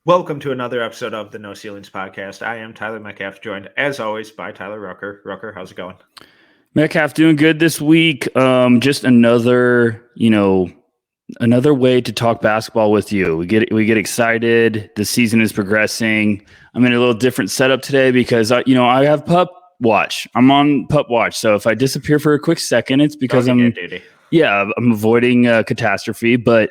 Welcome to another episode of the No Ceilings podcast. I am Tyler Metcalf, joined as always by Tyler Rucker. Rucker, how's it going? Metcalf doing good this week. Just another way to talk basketball with you. We get excited. The season is progressing. I'm in a little different setup today because I have pup watch. I'm on pup watch. So if I disappear for a quick second, it's because I'm avoiding a catastrophe, but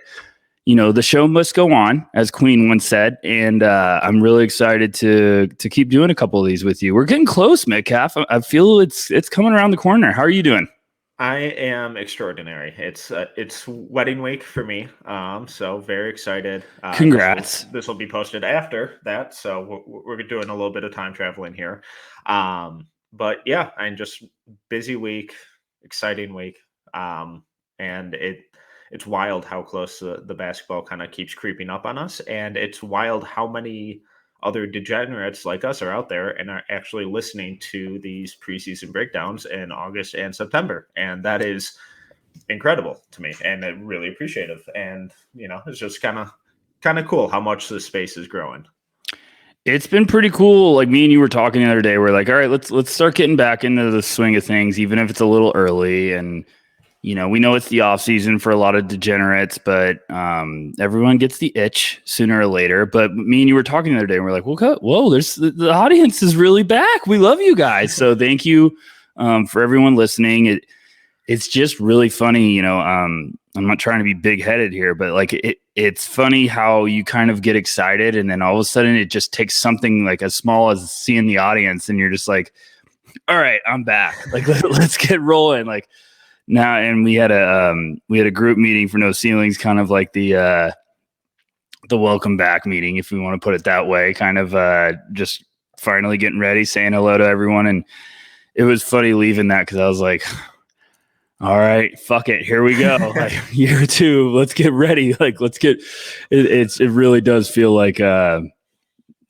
the show must go on, as Queen once said, and I'm really excited to keep doing a couple of these with you. We're getting close, Metcalf. I feel it's coming around the corner. How are you doing? I am extraordinary. It's wedding week for me, so very excited. Congrats. This will be posted after that, so we're doing a little bit of time traveling here. But yeah, I'm just busy week, exciting week, and it's wild how close the basketball kind of keeps creeping up on us. And it's wild how many other degenerates like us are out there and are actually listening to these preseason breakdowns in August and September. And that is incredible to me and really appreciative. And, it's just kind of cool how much the space is growing. It's been pretty cool. Like me and you were talking the other day, we're like, all right, let's start getting back into the swing of things, even if it's a little early. And we know it's the off season for a lot of degenerates, but everyone gets the itch sooner or later. But me and you were talking the other day, and we're like, whoa, there's the audience is really back. We love you guys. So thank you for everyone listening. It's just really funny. I'm not trying to be big headed here, but like it's funny how you kind of get excited, and then all of a sudden it just takes something like as small as seeing the audience, and you're just like, all right, I'm back. Like let's get rolling. Like. Now, and we had a group meeting for No Ceilings, kind of like the welcome back meeting, if we want to put it that way, kind of just finally getting ready, saying hello to everyone. And it was funny leaving that because I was like, all right, fuck it, here we go. Like year two, let's get ready. Like let's get it really does feel like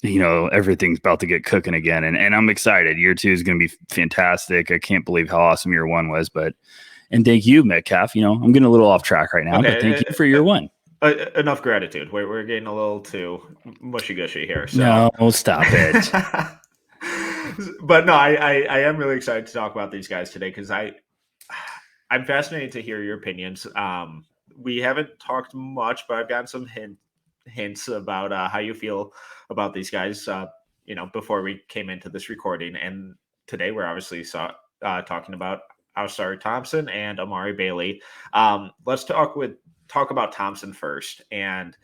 everything's about to get cooking again. And I'm excited. Year two is going to be fantastic. I can't believe how awesome year one was, and thank you, Metcalf. I'm getting a little off track right now, okay, but thank you for year one. Enough gratitude. We're getting a little too mushy-gushy here. So. No, stop it. But no, I am really excited to talk about these guys today because I'm fascinated to hear your opinions. We haven't talked much, but I've gotten some hints about how you feel about these guys, before we came into this recording. And today we're obviously talking about Ausar Thompson and Amari Bailey. Let's talk about Thompson first. And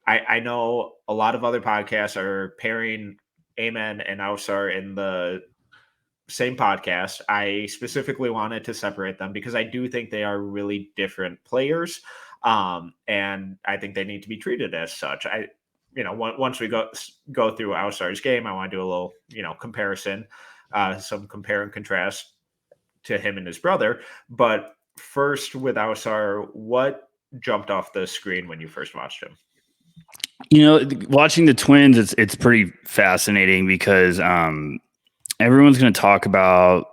I know a lot of other podcasts are pairing Amen and Ausar in the same podcast. I specifically wanted to separate them because I do think they are really different players. And I think they need to be treated as such. Once we go through Ausar's game, I want to do a little, comparison, some compare and contrast to him and his brother. But first with Ausar, what jumped off the screen when you first watched him? Watching the twins, it's pretty fascinating because everyone's going to talk about,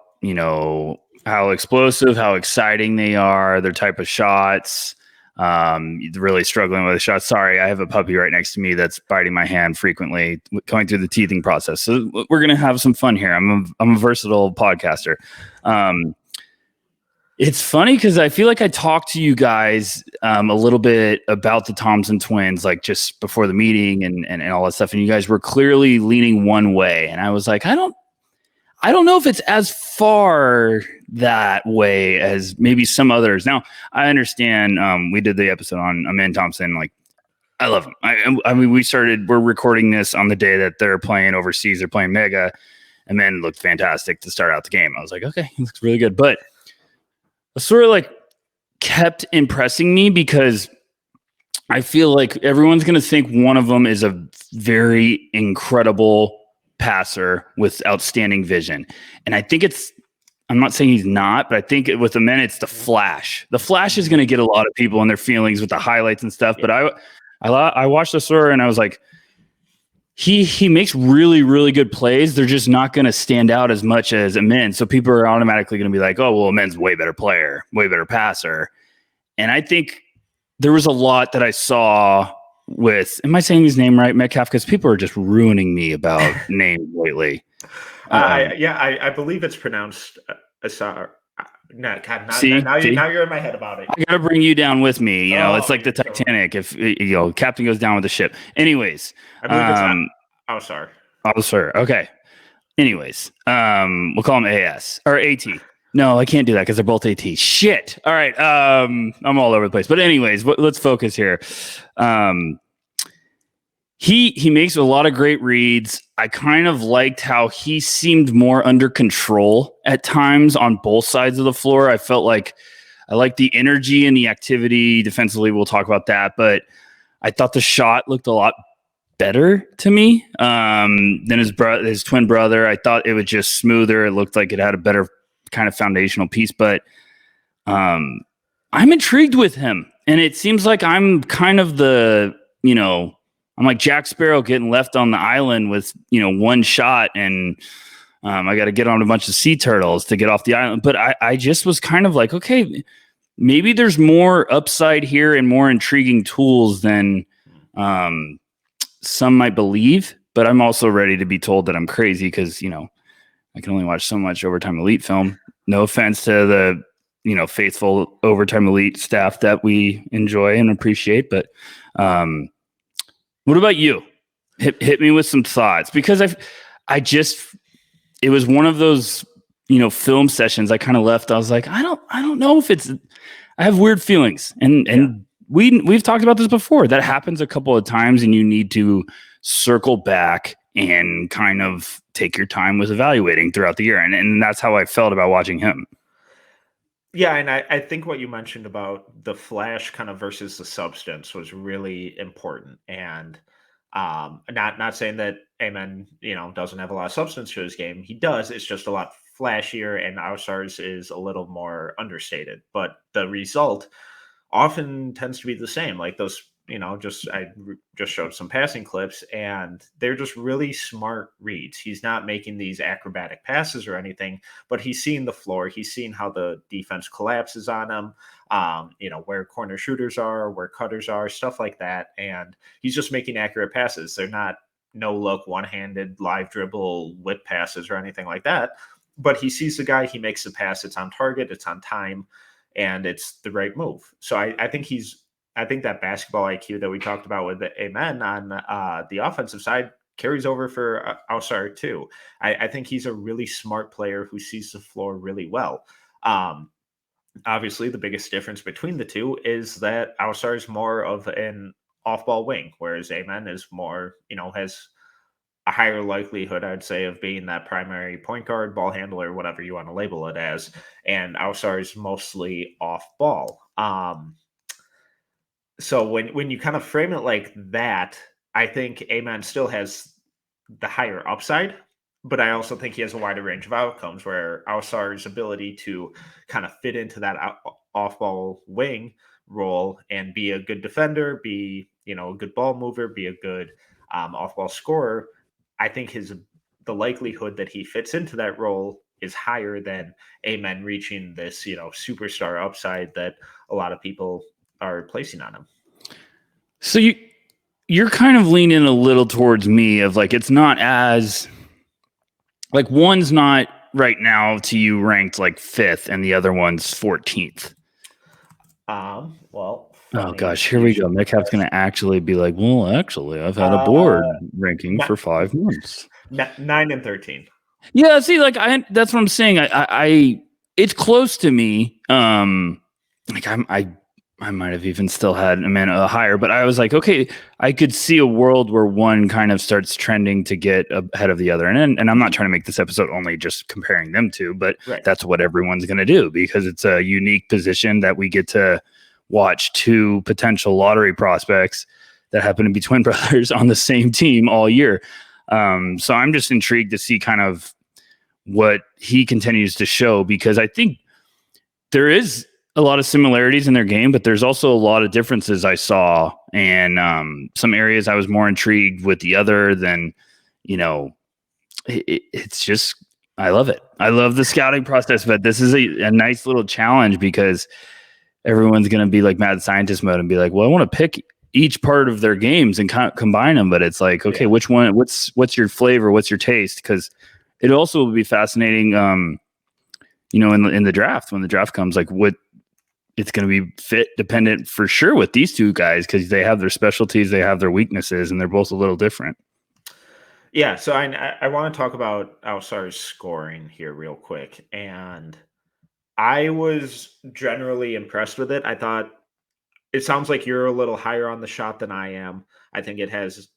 how explosive, how exciting they are, their type of shots. Really struggling with the shots. Sorry, I have a puppy right next to me that's biting my hand frequently, going through the teething process. So we're gonna have some fun here. I'm a versatile podcaster. It's funny because I feel like I talked to you guys a little bit about the Thompson twins, like just before the meeting and all that stuff, and you guys were clearly leaning one way, and I was like, I don't know if it's as far that way as maybe some others. Now, I understand we did the episode on Amari Thompson. Like, I love him. I mean, we're recording this on the day that they're playing overseas. They're playing Mega, and then looked fantastic to start out the game. I was like, okay, he looks really good. But I sort of like kept impressing me because I feel like everyone's going to think one of them is a very incredible passer with outstanding vision. And I think it's I'm not saying he's not, but I think with the men, it's the flash. The flash is going to get a lot of people in their feelings with the highlights and stuff. Yeah. But I watched Ausar and I was like, he makes really, really good plays. They're just not going to stand out as much as Amin. So people are automatically going to be like, oh, well, Amin's way better player, way better passer. And I think there was a lot that I saw with, am I saying his name right, Metcalf? Because people are just ruining me about names lately. I believe it's pronounced Asar. No, God, now you're in my head about it. I gotta bring you down with me. It's like the Titanic. If captain goes down with the ship. Anyways, I believe it's Ausar. Ausar. Okay. Anyways, we'll call him AS or AT. No, I can't do that because they're both AT. Shit. All right. I'm all over the place. But anyways, let's focus here. He makes a lot of great reads. I kind of liked how he seemed more under control at times on both sides of the floor. I felt like I liked the energy and the activity defensively. We'll talk about that, but I thought the shot looked a lot better to me than his twin brother. I thought it was just smoother. It looked like it had a better kind of foundational piece, but I'm intrigued with him, and it seems like I'm kind of I'm like Jack Sparrow getting left on the island with, one shot, and I got to get on a bunch of sea turtles to get off the island. But I just was kind of like, okay, maybe there's more upside here and more intriguing tools than some might believe. But I'm also ready to be told that I'm crazy because, I can only watch so much Overtime Elite film. No offense to the, faithful Overtime Elite staff that we enjoy and appreciate. But what about you? Hit me with some thoughts, because it was one of those, film sessions I kind of left. I was like, I don't know if I have weird feelings, and we've talked about this before. That happens a couple of times, and you need to circle back and kind of take your time with evaluating throughout the year. And that's how I felt about watching him. Yeah, and I think what you mentioned about the flash kind of versus the substance was really important. And not saying that Amen, doesn't have a lot of substance to his game. He does. It's just a lot flashier, and Ausar's is a little more understated. But the result often tends to be the same. Like those, I just showed some passing clips, and they're just really smart reads. He's not making these acrobatic passes or anything, but he's seeing the floor. He's seeing how the defense collapses on him, where corner shooters are, where cutters are, stuff like that. And he's just making accurate passes. They're not no look, one-handed, live dribble, whip passes or anything like that. But he sees the guy, he makes the pass. It's on target, it's on time, and it's the right move. So I think that basketball IQ that we talked about with Amen on the offensive side carries over for Ausar too. I think he's a really smart player who sees the floor really well. Obviously, the biggest difference between the two is that Ausar is more of an off-ball wing, whereas Amen is more, has a higher likelihood, I'd say, of being that primary point guard, ball handler, whatever you want to label it as. And Ausar is mostly off-ball. So when you kind of frame it like that, I think Amen still has the higher upside, but I also think he has a wider range of outcomes where Ausar's ability to kind of fit into that off-ball wing role and be a good defender, be, a good ball mover, be a good off-ball scorer, I think the likelihood that he fits into that role is higher than Amen reaching this, superstar upside that a lot of people are placing on him. So you're kind of leaning a little towards me of like, it's not as like one's not right now to you ranked like 5th and the other one's 14th. Well, oh gosh, here we go. Metcalf's going to actually be like, well, actually, I've had a board ranking for 5 months. 9 and 13. Yeah, see, like that's what I'm saying. I it's close to me. Like I might have even still had Amanda higher, but I was like, okay, I could see a world where one kind of starts trending to get ahead of the other. And I'm not trying to make this episode only just comparing them two, but That's what everyone's going to do because it's a unique position that we get to watch 2 potential lottery prospects that happen to be twin brothers on the same team all year. So I'm just intrigued to see kind of what he continues to show, because I think there is a lot of similarities in their game, but there's also a lot of differences I saw, and some areas I was more intrigued with the other than, it's just, I love it. I love the scouting process, but this is a nice little challenge because everyone's going to be like mad scientist mode and be like, well, I want to pick each part of their games and combine them. But it's like, okay, which one, what's your flavor? What's your taste? Because it also will be fascinating, in the draft, when the draft comes, like what it's going to be fit dependent for sure with these two guys, because they have their specialties, they have their weaknesses, and they're both a little different. Yeah, so I want to talk about Ausar's scoring here real quick, and I was generally impressed with it. I thought it sounds like you're a little higher on the shot than I am. I think it has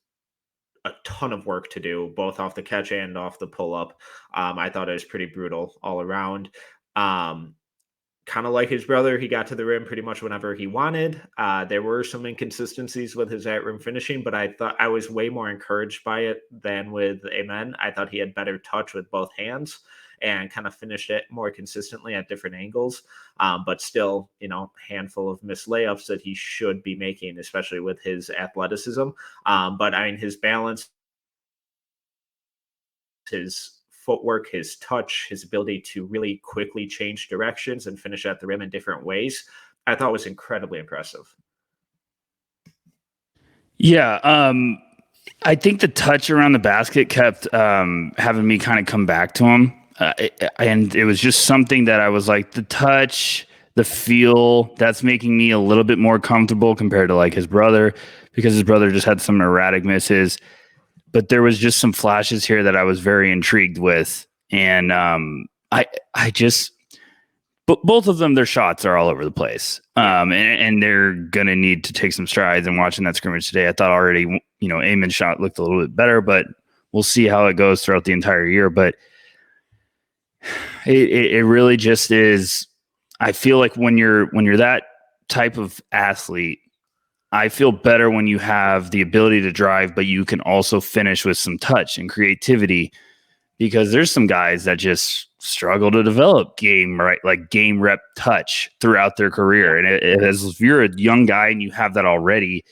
a ton of work to do, both off the catch and off the pull up. I thought it was pretty brutal all around. Kind of like his brother, he got to the rim pretty much whenever he wanted. There were some inconsistencies with his at rim finishing, but I thought I was way more encouraged by it than with Amen. I thought he had better touch with both hands and kind of finished it more consistently at different angles. But still, handful of missed layups that he should be making, especially with his athleticism. But I mean, his balance, his footwork, his touch, his ability to really quickly change directions and finish at the rim in different ways, I thought was incredibly impressive. Yeah. I think the touch around the basket kept having me kind of come back to him. And it was just something that I was like, the touch, the feel, that's making me a little bit more comfortable compared to like his brother, because his brother just had some erratic misses. But there was just some flashes here that I was very intrigued with. And both of them, their shots are all over the place. And they're going to need to take some strides. And watching that scrimmage today, I thought already, Amon's shot looked a little bit better, but we'll see how it goes throughout the entire year. But it really just is. I feel like when you're that type of athlete, I feel better when you have the ability to drive, but you can also finish with some touch and creativity, because there's some guys that just struggle to develop game rep touch throughout their career. And if you're a young guy and you have that already,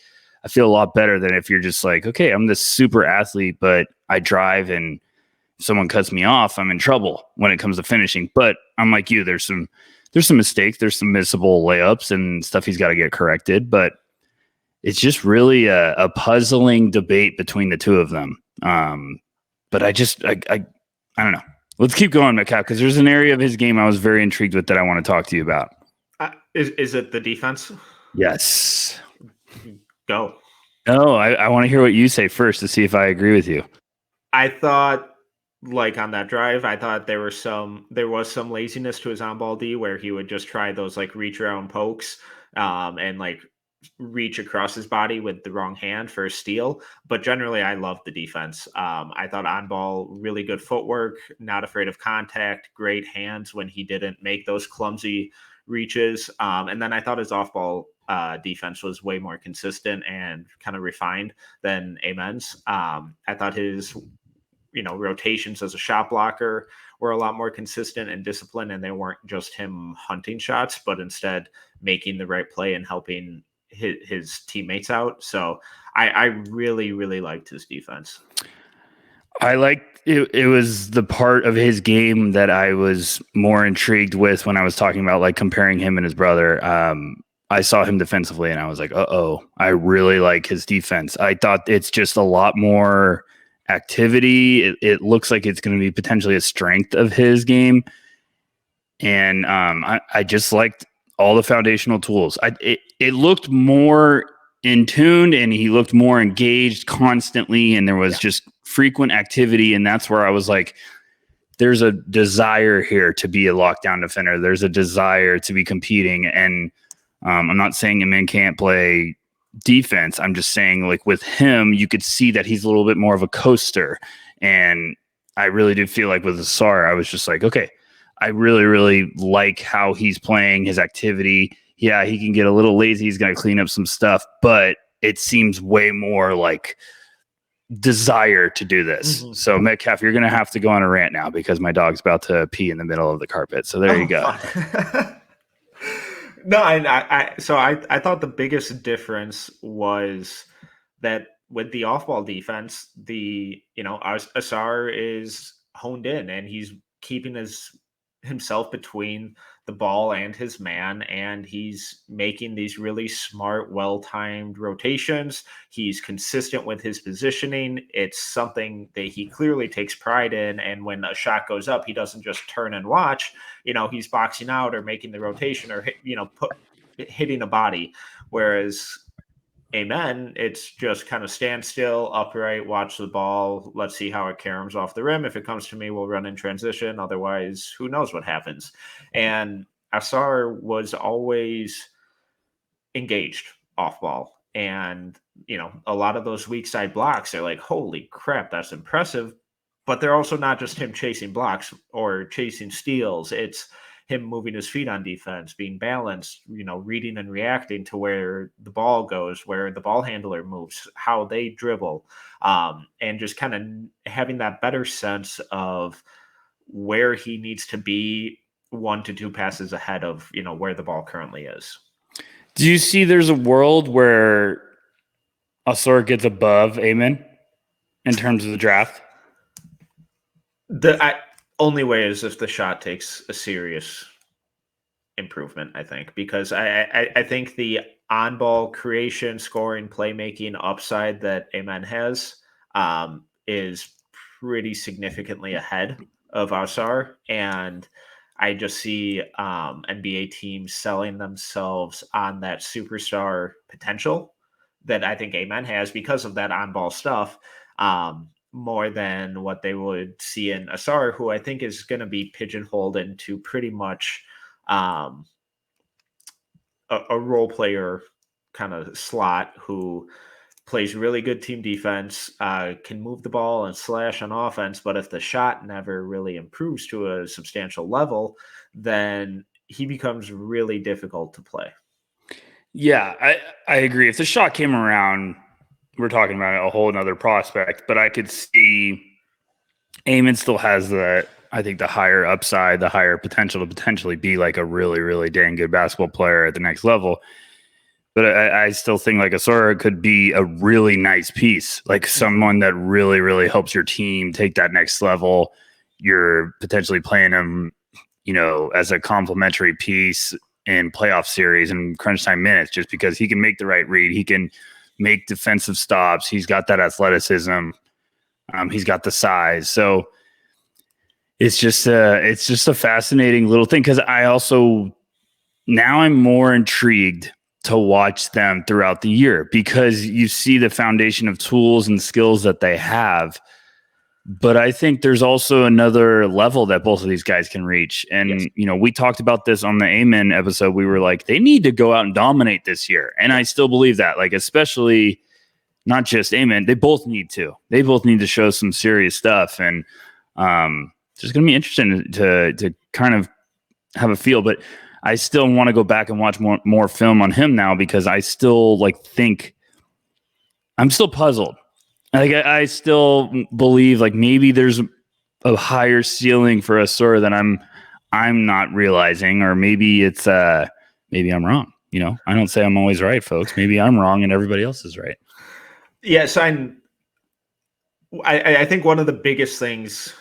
I feel a lot better than if you're just like, okay, I'm this super athlete, but I drive, and if someone cuts me off, I'm in trouble when it comes to finishing. But I'm like you, there's some mistakes, there's some missable layups and stuff he's got to get corrected, but it's just really a puzzling debate between the two of them. But I don't know. Let's keep going, McCap, because there's an area of his game I was very intrigued with that I want to talk to you about. Is it the defense? Yes. Go. No, I want to hear what you say first to see if I agree with you. I thought, like on that drive, I thought there was some laziness to his on-ball D, where he would just try those like reach around pokes and like reach across his body with the wrong hand for a steal. But generally, I loved the defense. I thought on ball, really good footwork, not afraid of contact, great hands when he didn't make those clumsy reaches. And then I thought his off ball defense was way more consistent and kind of refined than Amen's. I thought his rotations as a shot blocker were a lot more consistent and disciplined, and they weren't just him hunting shots, but instead making the right play and helping his teammates out. So I really, really liked his defense. I liked it. It was the part of his game that I was more intrigued with when I was talking about like comparing him and his brother. I saw him defensively and I was like, I really like his defense. I thought it's just a lot more activity. It looks like it's going to be potentially a strength of his game. And I just liked all the foundational tools. It looked more in tune, and he looked more engaged constantly, and there was just frequent activity. And that's where I was like, there's a desire here to be a lockdown defender. There's a desire to be competing. And I'm not saying a man can't play defense. I'm just saying, like, with him, you could see that he's a little bit more of a coaster. And I really do feel like with Ausar, I was just like, okay, I really, really like how he's playing, his activity. Yeah, he can get a little lazy. He's going to clean up some stuff, but it seems way more like desire to do this. Mhm. So Metcalf, you're going to have to go on a rant now because my dog's about to pee in the middle of the carpet. So there you go. No, I thought the biggest difference was that with the off-ball defense, Asar is honed in and he's keeping himself between the ball and his man, and he's making these really smart, well-timed rotations. He's consistent with his positioning. It's something that he clearly takes pride in, and when a shot goes up, he doesn't just turn and watch. He's boxing out or making the rotation or hitting a body. Whereas Amen, it's just kind of stand still, upright, watch the ball. Let's see how it caroms off the rim. If it comes to me, we'll run in transition. Otherwise, who knows what happens? And Asar was always engaged off ball. And, a lot of those weak side blocks, they're like, holy crap, that's impressive. But they're also not just him chasing blocks or chasing steals. It's him moving his feet on defense, being balanced, reading and reacting to where the ball goes, where the ball handler moves, how they dribble, and just kind of having that better sense of where he needs to be 1 to 2 passes ahead of, where the ball currently is. Do you see there's a world where Ausar gets above Amen in terms of the draft? The only way is if the shot takes a serious improvement, I think, because I think the on-ball creation, scoring, playmaking upside that Amen has is pretty significantly ahead of Ausar, and I just see NBA teams selling themselves on that superstar potential that I think Amen has because of that on-ball stuff. More than what they would see in Ausar, who I think is going to be pigeonholed into pretty much a role player kind of slot who plays really good team defense, can move the ball and slash on offense. But if the shot never really improves to a substantial level, then he becomes really difficult to play. Yeah, I agree. If the shot came around, we're talking about a whole nother prospect, but I could see Amon still has I think the higher upside, the higher potential to potentially be like a really, really dang good basketball player at the next level. But I still think like Asura could be a really nice piece, like someone that really, really helps your team take that next level. You're potentially playing him, as a complementary piece in playoff series and crunch time minutes, just because he can make the right read. He can make defensive stops. He's got that athleticism. He's got the size. So it's just a fascinating little thing. Cause now I'm more intrigued to watch them throughout the year because you see the foundation of tools and skills that they have. But I think there's also another level that both of these guys can reach. And, yes. We talked about this on the Amen episode. We were like, they need to go out and dominate this year. And I still believe that, like, especially not just Amen. They both need to. They both need to show some serious stuff. And it's just going to be interesting to kind of have a feel. But I still want to go back and watch more film on him now because I still think I'm still puzzled. Like I still believe like maybe there's a higher ceiling for Asura than I'm not realizing, or maybe it's maybe I'm wrong. I don't say I'm always right, folks. Maybe I'm wrong and everybody else is right. Yes, I think one of the biggest things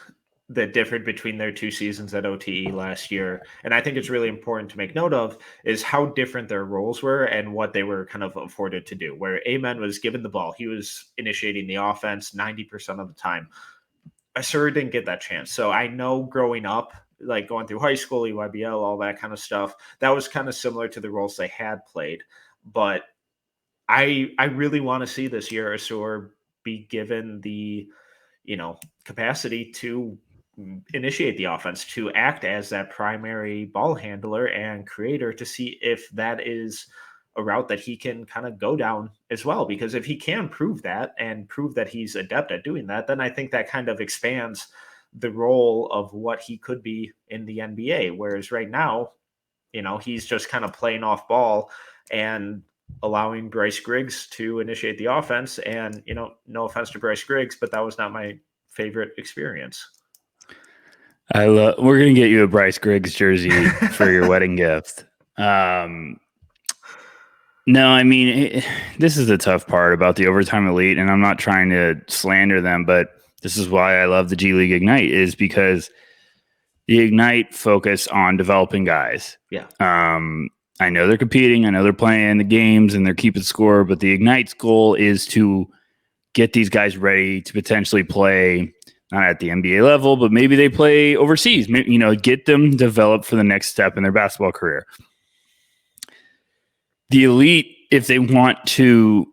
that differed between their 2 seasons at OTE last year, and I think it's really important to make note of, is how different their roles were and what they were kind of afforded to do. Where Amen was given the ball, he was initiating the offense 90% of the time. Asura didn't get that chance. So I know growing up, like going through high school, EYBL, all that kind of stuff, that was kind of similar to the roles they had played. But I really want to see this year Asura be given the capacity to initiate the offense, to act as that primary ball handler and creator, to see if that is a route that he can kind of go down as well. Because if he can prove that and prove that he's adept at doing that, then I think that kind of expands the role of what he could be in the NBA. Whereas right now, he's just kind of playing off ball and allowing Bryce Griggs to initiate the offense. And, no offense to Bryce Griggs, but that was not my favorite experience. We're gonna get you a Bryce Griggs jersey for your wedding gift. No, I mean, this is the tough part about the Overtime Elite, and I'm not trying to slander them, but this is why I love the G League Ignite, is because the Ignite focus on developing guys. Yeah. I know they're competing, I know they're playing the games and they're keeping score, but the Ignite's goal is to get these guys ready to potentially play, not at the NBA level, but maybe they play overseas, get them developed for the next step in their basketball career. The Elite, if they want to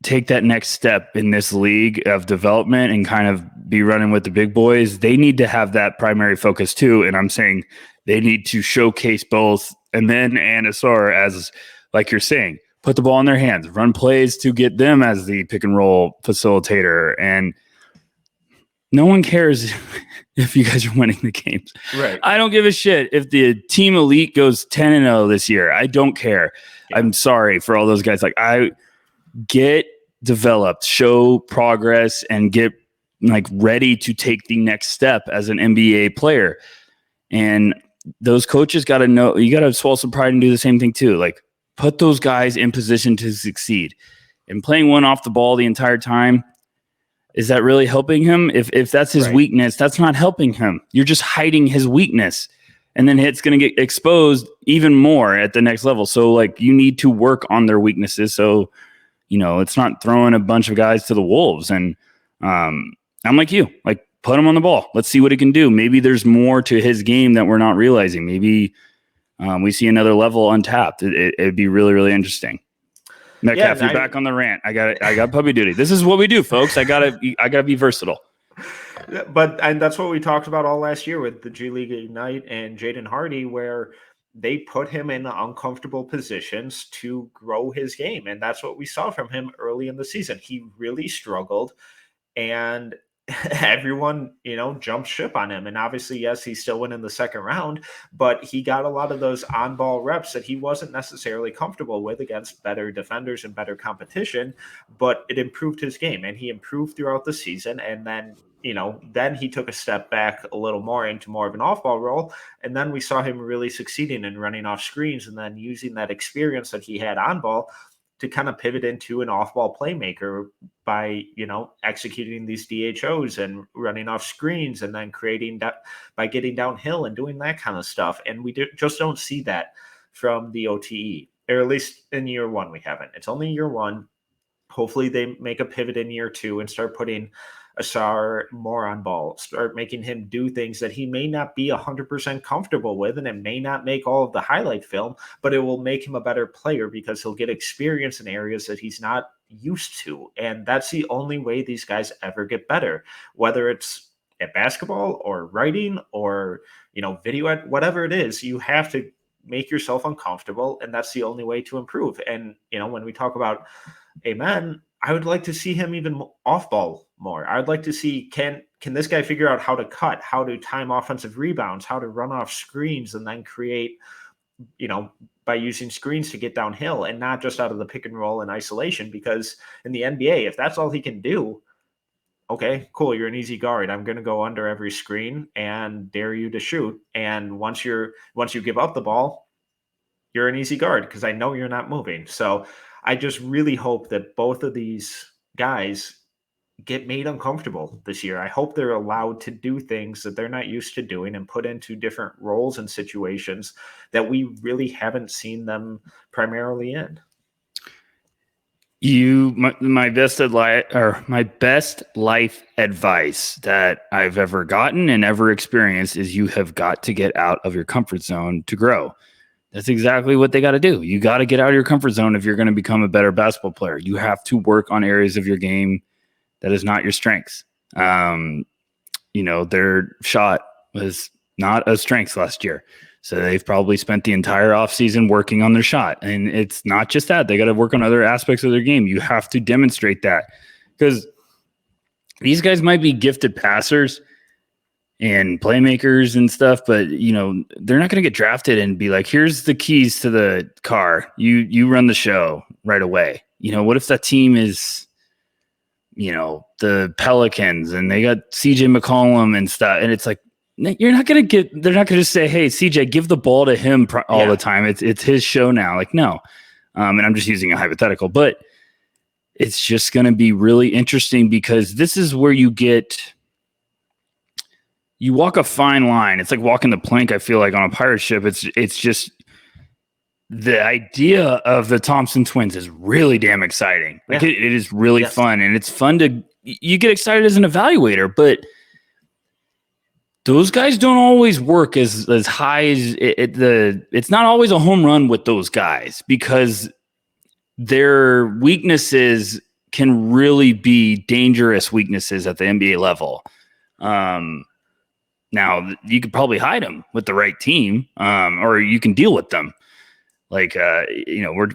take that next step in this league of development and kind of be running with the big boys, they need to have that primary focus too. And I'm saying they need to showcase both Amen and Ausar as, like you're saying, put the ball in their hands, run plays to get them as the pick and roll facilitator. And no one cares if you guys are winning the games. Right. I don't give a shit if the team Elite goes 10-0 this year. I don't care. Yeah. I'm sorry for all those guys. Like, I get developed, show progress, and get ready to take the next step as an NBA player. And those coaches got to know, you got to swallow some pride and do the same thing too. Like, put those guys in position to succeed. And playing one off the ball the entire time, is that really helping him? If that's his weakness, that's not helping him. You're just hiding his weakness. And then it's going to get exposed even more at the next level. So, you need to work on their weaknesses. So, it's not throwing a bunch of guys to the wolves. And I'm like you, put him on the ball. Let's see what he can do. Maybe there's more to his game that we're not realizing. Maybe we see another level untapped. It'd be really, really interesting. Metcalf, you're back on the rant. I got puppy duty. This is what we do, folks. I gotta be versatile. And that's what we talked about all last year with the G League Ignite and Jaden Hardy, where they put him in uncomfortable positions to grow his game. And that's what we saw from him early in the season. He really struggled, and everyone, jumped ship on him. And obviously, yes, he still went in the second round, but he got a lot of those on-ball reps that he wasn't necessarily comfortable with against better defenders and better competition, but it improved his game, and he improved throughout the season. And then, then he took a step back a little more into more of an off-ball role. And then we saw him really succeeding in running off screens and then using that experience that he had on ball to kind of pivot into an off-ball playmaker by, executing these DHOs and running off screens and then creating that by getting downhill and doing that kind of stuff. And we just don't see that from the OTE, or at least in year one, we haven't. It's only year one. Hopefully they make a pivot in year two and start putting Ausar more on ball, start making him do things that he may not be 100% comfortable with, and it may not make all of the highlight film, but it will make him a better player because he'll get experience in areas that he's not used to. And that's the only way these guys ever get better, whether it's at basketball or writing or, video, whatever it is. You have to make yourself uncomfortable, and that's the only way to improve. And, when we talk about Amen, I would like to see him even off ball more. I would like to see, can this guy figure out how to cut, how to time offensive rebounds, how to run off screens, and then create, by using screens to get downhill and not just out of the pick and roll and isolation. Because in the NBA, if that's all he can do, okay, cool, you're an easy guard. I'm going to go under every screen and dare you to shoot. And once you give up the ball, you're an easy guard because I know you're not moving. So I just really hope that both of these guys get made uncomfortable this year. I hope they're allowed to do things that they're not used to doing and put into different roles and situations that we really haven't seen them primarily in. My best life advice that I've ever gotten and ever experienced is you have got to get out of your comfort zone to grow. That's exactly what they got to do. You got to get out of your comfort zone if you're going to become a better basketball player. You have to work on areas of your game that is not your strengths. Their shot was not a strength last year. So they've probably spent the entire offseason working on their shot. And it's not just that. They got to work on other aspects of their game. You have to demonstrate that because these guys might be gifted passers and playmakers and stuff, but they're not going to get drafted and be like, here's the keys to the car. You run the show right away. What if that team is, the Pelicans and they got CJ McCollum and stuff. And it's like, they're not going to just say, hey, CJ, give the ball to him all the time. It's his show now. Like, no. And I'm just using a hypothetical, but it's just going to be really interesting because this is where you walk a fine line. It's like walking the plank. I feel like on a pirate ship, it's just the idea of the Thompson twins is really damn exciting. Like it is really fun, and it's fun you get excited as an evaluator, but those guys don't always work as high as it's not always a home run with those guys because their weaknesses can really be dangerous weaknesses at the NBA level. Now you could probably hide them with the right team, or you can deal with them. Like,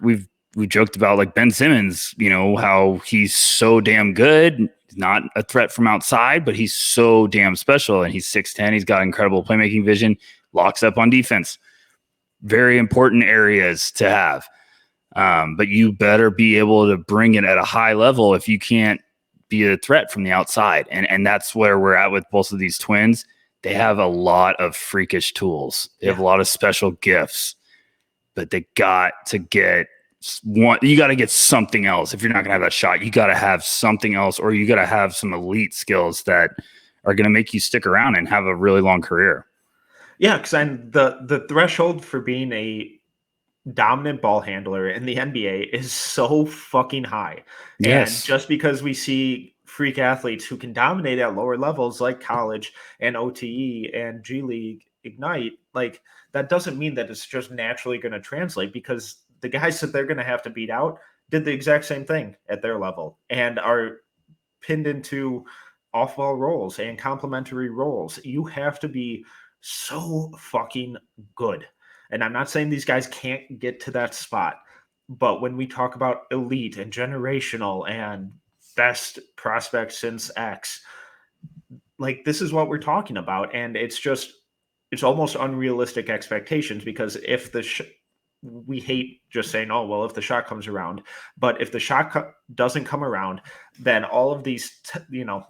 we've joked about like Ben Simmons, how he's so damn good. He's not a threat from outside, but he's so damn special. And he's 6'10". He's got incredible playmaking vision, locks up on defense. Very important areas to have. But you better be able to bring it at a high level if you can't be a threat from the outside. And that's where we're at with both of these twins. They have a lot of freakish tools. They have a lot of special gifts, but they got to get one. You got to get something else. If you're not going to have that shot, you got to have something else, or you got to have some elite skills that are going to make you stick around and have a really long career. Yeah, because the threshold for being a dominant ball handler in the NBA is so fucking high. Yes. And just because we see freak athletes who can dominate at lower levels like college and OTE and G League Ignite, like that doesn't mean that it's just naturally going to translate, because the guys that they're going to have to beat out did the exact same thing at their level and are pinned into off-ball roles and complementary roles. You have to be so fucking good. And I'm not saying these guys can't get to that spot, but when we talk about elite and generational and best prospects since X, like this is what we're talking about. And it's almost unrealistic expectations, because if we hate just saying, oh, well, if the shot comes around, but if the shot doesn't come around, then all of these,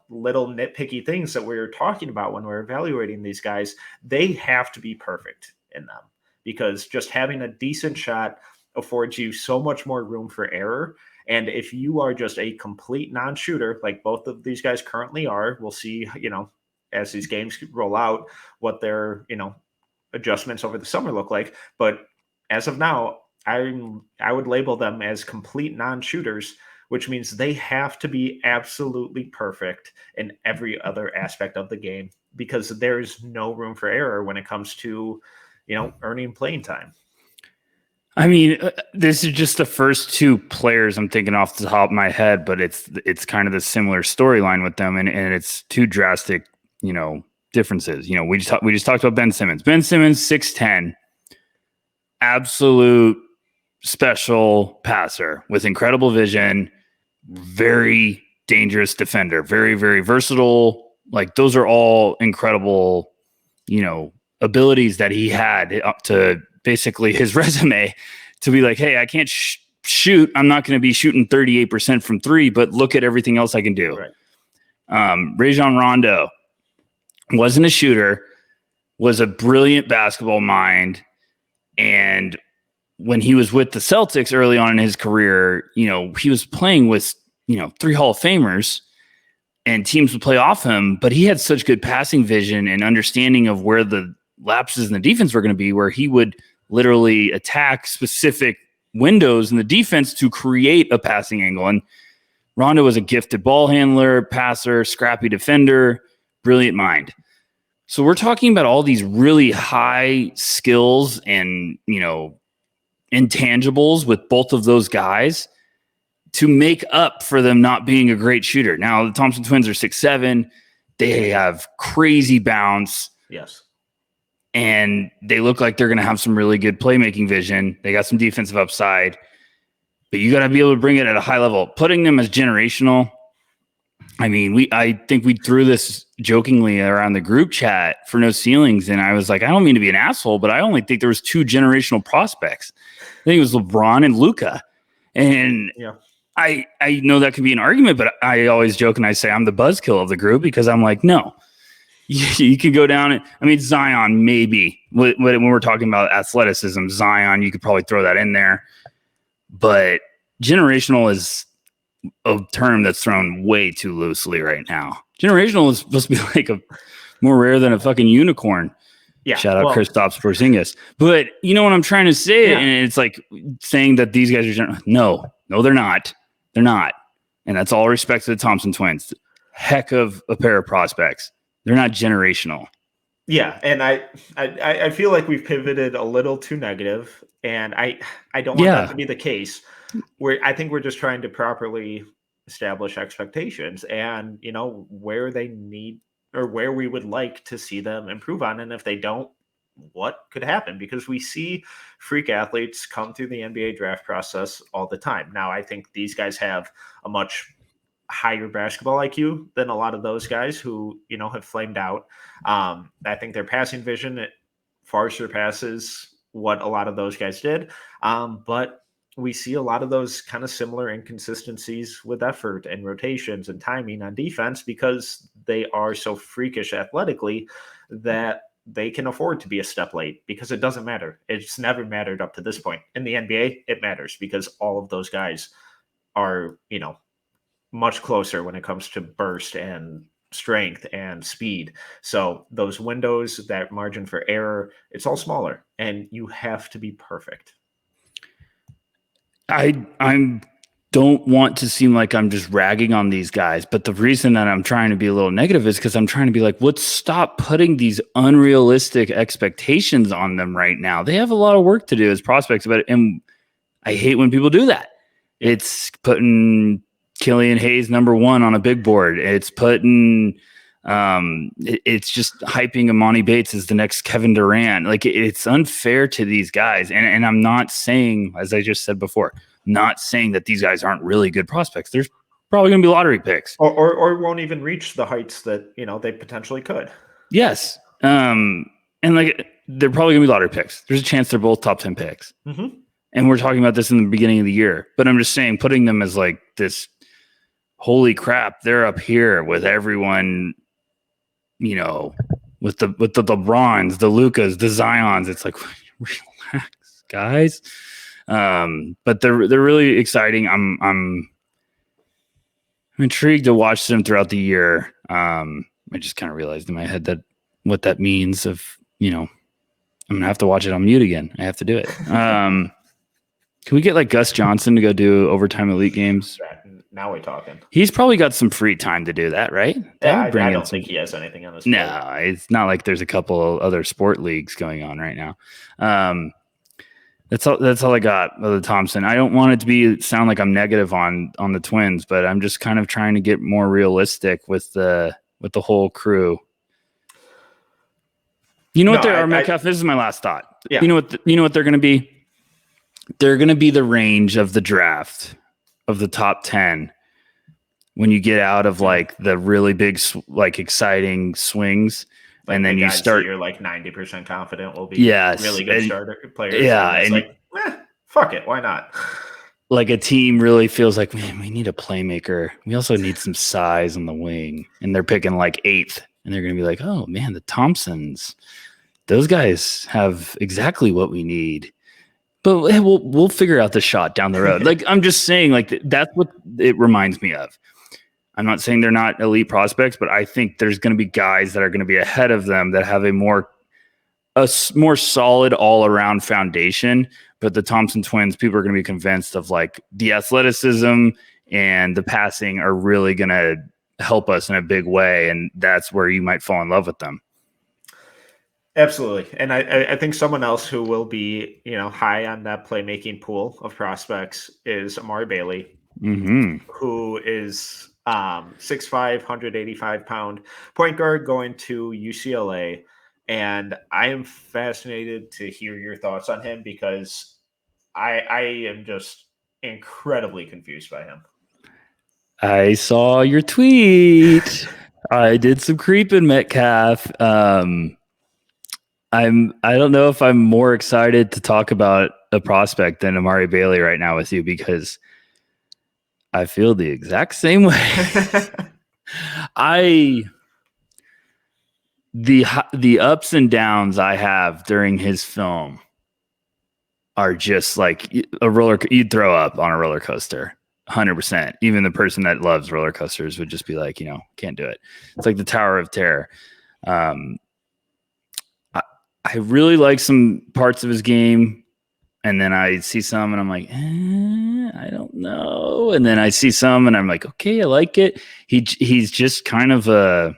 little nitpicky things that we're talking about when we're evaluating these guys, they have to be perfect in them, because just having a decent shot affords you so much more room for error. And if you are just a complete non-shooter, like both of these guys currently are, we'll see, as these games roll out, what their, adjustments over the summer look like. But as of now, I would label them as complete non-shooters, which means they have to be absolutely perfect in every other aspect of the game, because there's no room for error when it comes to, earning playing time. I mean, this is just the first two players I'm thinking off the top of my head, but it's kind of the similar storyline with them, and it's two drastic, differences. We just talked about Ben Simmons. Ben Simmons, 6'10", absolute special passer with incredible vision, very dangerous defender, very, very versatile. Like those are all incredible, abilities that he had up to basically his resume to be like, hey, I can't shoot. I'm not going to be shooting 38% from three, but look at everything else I can do. Right. Rajon Rondo wasn't a shooter, was a brilliant basketball mind. And when he was with the Celtics early on in his career, he was playing with, 3 Hall of Famers, and teams would play off him, but he had such good passing vision and understanding of where the lapses in the defense were going to be, where he would literally attack specific windows in the defense to create a passing angle. And Rondo was a gifted ball handler, passer, scrappy defender, brilliant mind. So we're talking about all these really high skills and, intangibles with both of those guys to make up for them not being a great shooter. Now, the Thompson twins are 6'7". They have crazy bounce. Yes. And they look like they're going to have some really good playmaking vision. They got some defensive upside, but you got to be able to bring it at a high level. Putting them as generational, I mean, I think we threw this jokingly around the group chat for No Ceilings, and I was like, I don't mean to be an asshole, but I only think there was 2 generational prospects. I think it was LeBron and Luka. And Yeah. I know that can be an argument, but I always joke and I say I'm the buzzkill of the group because I'm like, no, you could go down. I mean, Zion, maybe when we're talking about athleticism, Zion, you could probably throw that in there. But generational is a term that's thrown way too loosely right now. Generational is supposed to be like a more rare than a fucking unicorn. Yeah. Shout out Kristaps Porzingis. But you know what I'm trying to say? Yeah. And it's like saying that these guys are no, they're not. They're not. And that's all respect to the Thompson twins. Heck of a pair of prospects. They're not generational. Yeah, and I feel like we've pivoted a little too negative, and I don't want that to be the case. I think we're just trying to properly establish expectations and, you know, where they need or where we would like to see them improve on. And if they don't, what could happen? Because we see freak athletes come through the NBA draft process all the time. Now, I think these guys have a much higher basketball IQ than a lot of those guys who, you know, have flamed out. I think their passing vision far surpasses what a lot of those guys did. But we see a lot of those kind of similar inconsistencies with effort and rotations and timing on defense because they are so freakish athletically that they can afford to be a step late because it doesn't matter. It's never mattered up to this point. In the NBA, it matters because all of those guys are, you know, much closer when it comes to burst and strength and speed. So those windows, that margin for error, it's all smaller and you have to be perfect. I don't want to seem like I'm just ragging on these guys, but the reason that I'm trying to be a little negative is because I'm trying to be like, let's stop putting these unrealistic expectations on them right now. They have a lot of work to do as prospects, and I hate when people do that. It's putting Killian Hayes #1 on a big board. It's putting it's just hyping Amani Bates as the next Kevin Durant. Like, it's unfair to these guys. And I'm not saying, as I just said before, not saying that these guys aren't really good prospects. There's probably going to be lottery picks, or won't even reach the heights that, you know, they potentially could. Yes. And like, they're probably gonna be lottery picks. There's a chance they're both top 10 picks. Mm-hmm. And we're talking about this in the beginning of the year, but I'm just saying, putting them as like this, holy crap, they're up here with everyone, you know, with the LeBrons, the Lukas, the Zions. It's like, relax, guys. But they're really exciting. I'm intrigued to watch them throughout the year. I just kind of realized in my head that what that means of, you know, I'm gonna have to watch it on mute again. I have to do it. Can we get like Gus Johnson to go do overtime elite games? Now we're talking. He's probably got some free time to do that, right? Yeah, I don't think he has anything on his plate. No, it's not like there's a couple other sport leagues going on right now. That's all I got with the Thompson. I don't want it to sound like I'm negative on the Twins, but I'm just kind of trying to get more realistic with the whole crew. You know what they are, Metcalf? This is my last thought. Yeah. You know what they're going to be? They're going to be the range of the draft of the top 10 when you get out of like the really big, like exciting swings. Like, and then you start. You're like 90% confident will be really good starter players. Yeah. And it's like, fuck it. Why not? Like, a team really feels like, man, we need a playmaker. We also need some size on the wing. And they're picking like 8th. And they're going to be like, oh, man, the Thompsons, those guys have exactly what we need. But we'll figure out the shot down the road. Like, I'm just saying, like, that's what it reminds me of. I'm not saying they're not elite prospects, but I think there's going to be guys that are going to be ahead of them that have a more solid all-around foundation. But the Thompson twins, people are going to be convinced of like the athleticism and the passing are really going to help us in a big way. And that's where you might fall in love with them. Absolutely. And I think someone else who will be, you know, high on that playmaking pool of prospects is Amari Bailey, who is 6'5", 185-pound point guard going to UCLA. And I am fascinated to hear your thoughts on him because I am just incredibly confused by him. I saw your tweet. I did some creeping, Metcalf. I don't know if I'm more excited to talk about a prospect than Amari Bailey right now with you, because I feel the exact same way. The ups and downs I have during his film are just like a roller. You'd throw up on a roller coaster, 100%. Even the person that loves roller coasters would just be like, can't do it. It's like the Tower of Terror. I really like some parts of his game, and then I see some and I'm like, I don't know. And then I see some and I'm like, okay, I like it. He's just kind of an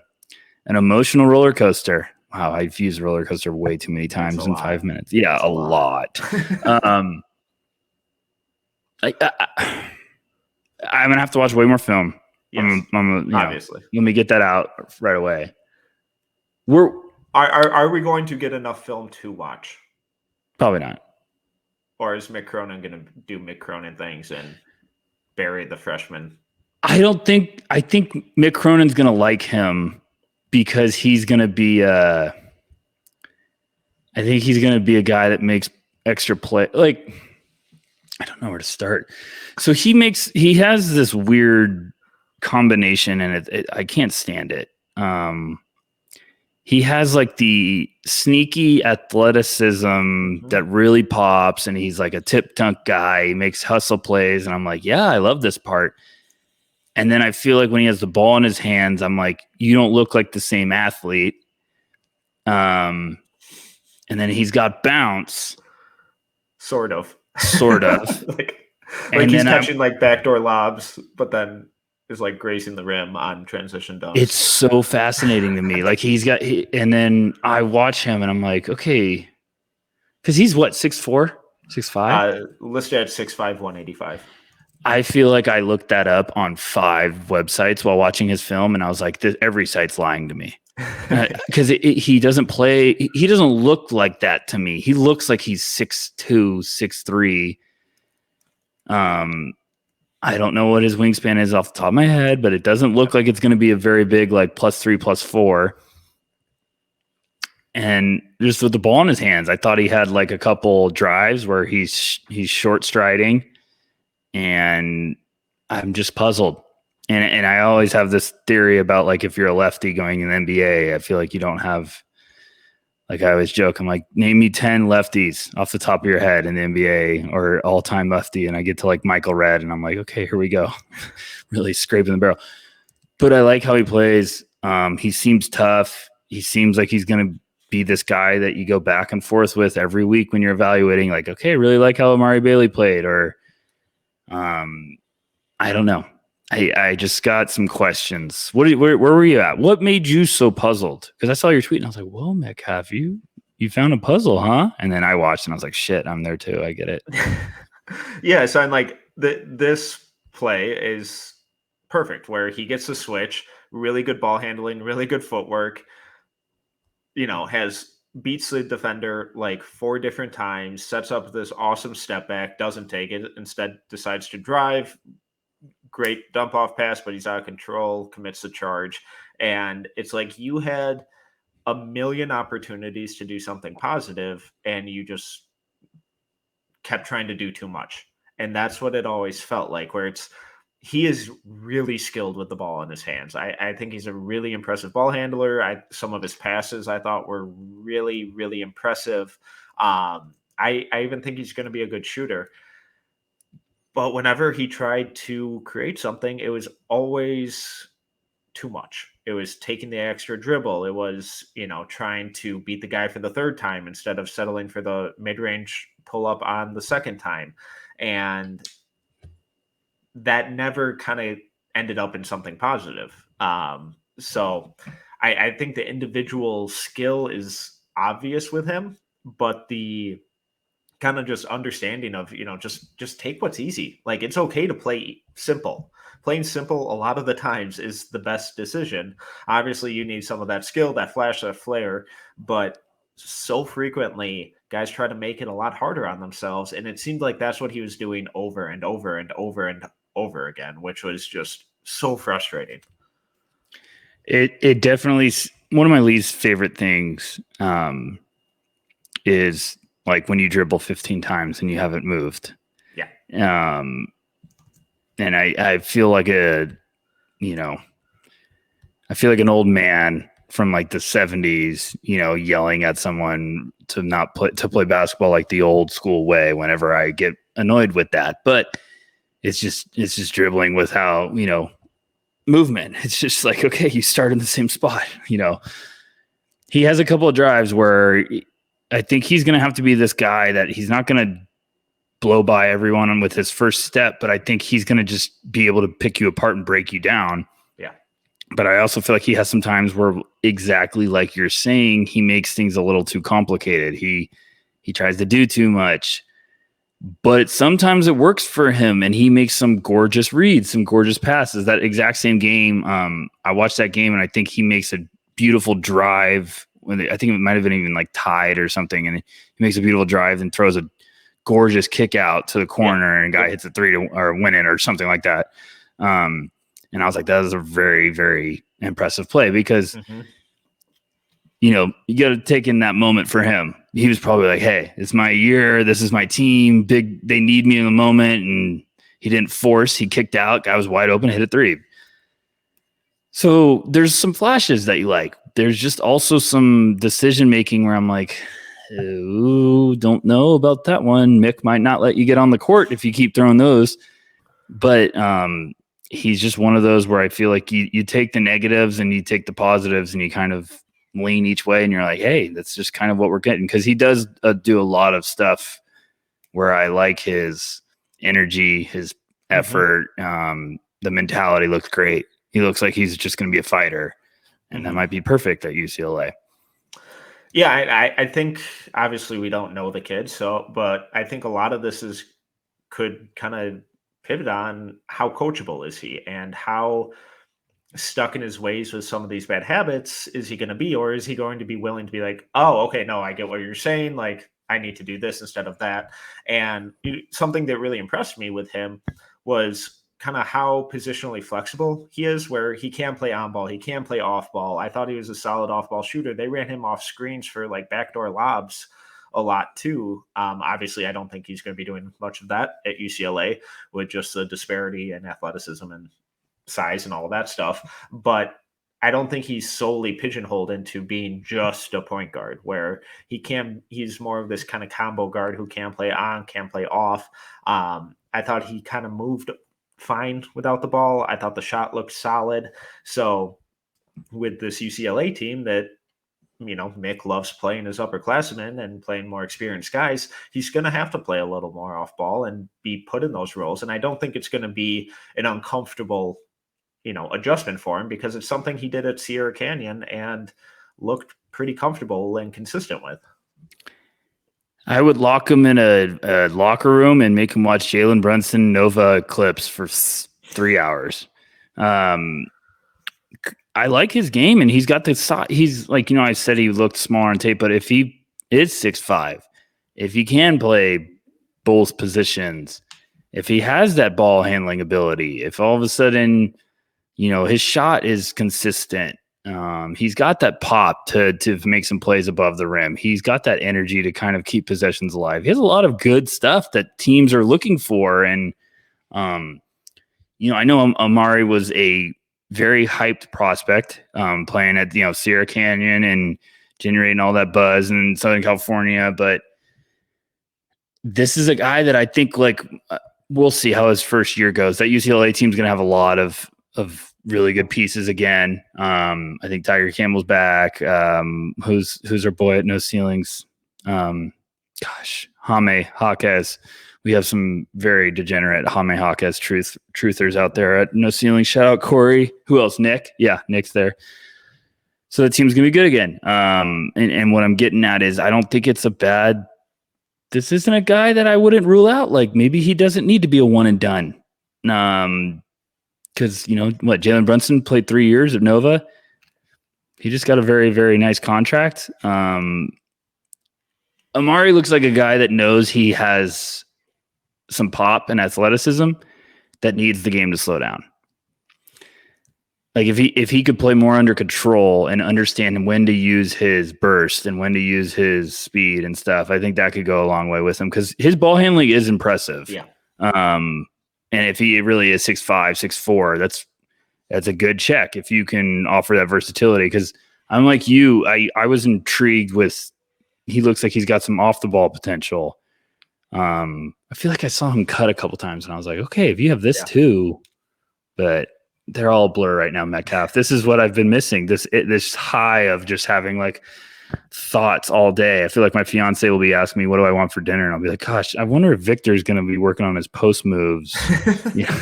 emotional roller coaster. Wow, I've used roller coaster way too many times in 5 minutes. Yeah, That's a lot. I'm gonna have to watch way more film. Yes, obviously. Let me get that out right away. Are we going to get enough film to watch? Probably not. Or is Mick Cronin going to do Mick Cronin things and bury the freshman? I think Mick Cronin's going to like him because he's going to be I think he's going to be a guy that makes extra play. Like, I don't know where to start. So he has this weird combination, and I can't stand it. He has like the sneaky athleticism that really pops, and he's like a tip dunk guy. He makes hustle plays, and I'm like, yeah, I love this part. And then I feel like when he has the ball in his hands, I'm like, you don't look like the same athlete. And then he's got bounce. Sort of. like he's catching like backdoor lobs, but then is like grazing the rim on transition dunks. It's so fascinating to me. Like and then I watch him and I'm like, okay, because he's what, 6'4", 6'5"? Listed at 6'5", 185. I feel like I looked that up on 5 websites while watching his film, and I was like, every site's lying to me. Because he doesn't play. He doesn't look like that to me. He looks like he's 6'2", 6'3". I don't know what his wingspan is off the top of my head, but it doesn't look like it's going to be a very big, like +3, +4. And just with the ball in his hands, I thought he had like a couple drives where he's short striding, and I'm just puzzled. And I always have this theory about like if you're a lefty going in the NBA, I feel like you don't have. Like I always joke, I'm like, name me 10 lefties off the top of your head in the NBA or all-time lefty. And I get to like Michael Redd, and I'm like, okay, here we go. Really scraping the barrel. But I like how he plays. He seems tough. He seems like he's going to be this guy that you go back and forth with every week when you're evaluating. Like, okay, really like how Amari Bailey played. Or I don't know. I just got some questions. Where were you at? What made you so puzzled? Because I saw your tweet and I was like, "Whoa, Metcalf, you found a puzzle, huh?" And then I watched and I was like, "Shit, I'm there too. I get it." Yeah, so I'm like, this play is perfect where he gets the switch, really good ball handling, really good footwork. Beats the defender like 4 different times, sets up this awesome step back, doesn't take it, instead decides to drive. Great dump off pass, but he's out of control, commits the charge. And it's like you had a million opportunities to do something positive, and you just kept trying to do too much. And that's what it always felt like, where he is really skilled with the ball in his hands. I think he's a really impressive ball handler. Some of his passes I thought were really, really impressive. I even think he's going to be a good shooter. But whenever he tried to create something, it was always too much. It was taking the extra dribble. It was, trying to beat the guy for the 3rd time instead of settling for the mid-range pull up on the 2nd time. And that never kind of ended up in something positive. So I think the individual skill is obvious with him, but the kind of just understanding of, just take what's easy. Like, it's okay to play simple. Playing simple a lot of the times is the best decision. Obviously, you need some of that skill, that flash, that flair, but so frequently guys try to make it a lot harder on themselves. And it seemed like that's what he was doing over and over and over and over again, which was just so frustrating. It definitely, one of my least favorite things is like when you dribble 15 times and you haven't moved. Yeah. And I feel like I feel like an old man from like the 70s, yelling at someone to not play basketball like the old school way whenever I get annoyed with that. But it's just dribbling with how, movement. It's just like, okay, you start in the same spot. He has a couple of drives where I think he's going to have to be this guy that he's not going to blow by everyone with his first step, but I think he's going to just be able to pick you apart and break you down. Yeah. But I also feel like he has some times where, exactly like you're saying, he makes things a little too complicated. He tries to do too much, but sometimes it works for him and he makes some gorgeous reads, some gorgeous passes. That exact same game, I watched that game and I think he makes a beautiful drive when I think it might have been even like tied or something, and he makes a beautiful drive and throws a gorgeous kick out to the corner, and a guy hits a three or win it or something like that. And I was like, that is a very, very impressive play because, you got to take in that moment for him. He was probably like, hey, it's my year. This is my team. Big. They need me in the moment. And he didn't force. He kicked out. Guy was wide open, hit a three. So there's some flashes that you like. There's just also some decision-making where I'm like, ooh, don't know about that one. Mick might not let you get on the court if you keep throwing those. But he's just one of those where I feel like you take the negatives and you take the positives and you kind of lean each way and you're like, hey, that's just kind of what we're getting. Because he does do a lot of stuff where I like his energy, his effort. The mentality looks great. He looks like he's just going to be a fighter. And that might be perfect at UCLA. Yeah, I think obviously we don't know the kid, but I think a lot of this could kind of pivot on how coachable is he and how stuck in his ways with some of these bad habits is he going to be, or is he going to be willing to be like, oh, okay, no, I get what you're saying. Like, I need to do this instead of that. And something that really impressed me with him was kind of how positionally flexible he is, where he can play on ball, he can play off ball. I thought he was a solid off ball shooter. They ran him off screens for like backdoor lobs a lot too. Obviously, I don't think he's going to be doing much of that at UCLA with just the disparity in athleticism and size and all of that stuff. But I don't think he's solely pigeonholed into being just a point guard, where he's more of this kind of combo guard who can play on, can play off. I thought he kind of moved fine without the ball. I thought the shot looked solid. So with this UCLA team that, Mick loves playing as upperclassmen and playing more experienced guys, he's going to have to play a little more off ball and be put in those roles. And I don't think it's going to be an uncomfortable, adjustment for him, because it's something he did at Sierra Canyon and looked pretty comfortable and consistent with. I would lock him in a locker room and make him watch Jalen Brunson Nova clips for 3 hours. I like his game, and he's got the size. He's like, I said he looked smaller on tape, but if he is 6'5", if he can play both positions, if he has that ball handling ability, if all of a sudden, his shot is consistent, he's got that pop to make some plays above the rim. He's got that energy to kind of keep possessions alive. He has a lot of good stuff that teams are looking for. And, I know Amari was a very hyped prospect, playing at, Sierra Canyon and generating all that buzz in Southern California. But this is a guy that I think, we'll see how his first year goes. That UCLA team's going to have a lot of really good pieces again. I think Tiger Campbell's back. Who's our boy at No Ceilings? Jaime Jaquez. We have some very degenerate Jaime Jaquez truthers out there at No Ceilings. Shout out Corey. Who else? Nick. Yeah, Nick's there. So the team's gonna be good again. And what I'm getting at is, I don't think it's a bad. This isn't a guy that I wouldn't rule out. Like, maybe he doesn't need to be a one and done. Because, Jalen Brunson played 3 years at Nova. He just got a very, very nice contract. Amari looks like a guy that knows he has some pop and athleticism that needs the game to slow down. Like if he could play more under control and understand when to use his burst and when to use his speed and stuff, I think that could go a long way with him because his ball handling is impressive. Yeah. And if he really is 6'5", 6'4", that's a good check if you can offer that versatility. Because I'm like you, I was intrigued with. He looks like he's got some off the ball potential. I feel like I saw him cut a couple times, and I was like, okay, if you have this too, but. They're all blur right now, Metcalf. This is what I've been missing. This high of just having like thoughts all day. I feel like my fiance will be asking me, what do I want for dinner? And I'll be like, gosh, I wonder if Victor's going to be working on his post moves. Yeah.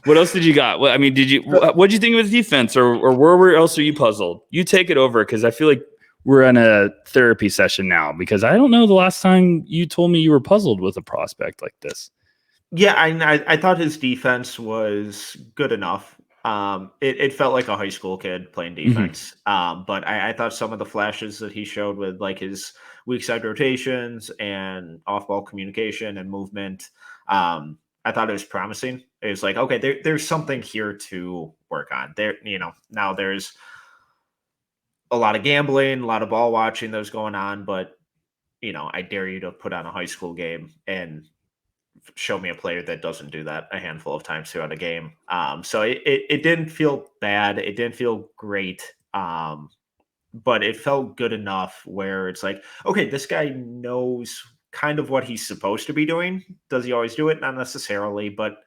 What else did you got? What did you think of his defense or where else are you puzzled? You take it over. Cause I feel like we're in a therapy session now because I don't know the last time you told me you were puzzled with a prospect like this. Yeah, I thought his defense was good enough. It felt like a high school kid playing defense. But I thought some of the flashes that he showed with like his weak side rotations and off ball communication and movement, I thought it was promising. It was like, okay, there's something here to work on. Now there's a lot of gambling, a lot of ball watching that was going on, but I dare you to put on a high school game and show me a player that doesn't do that a handful of times throughout a game. So it didn't feel bad. It didn't feel great. But it felt good enough where it's like, okay, this guy knows kind of what he's supposed to be doing. Does he always do it? Not necessarily, but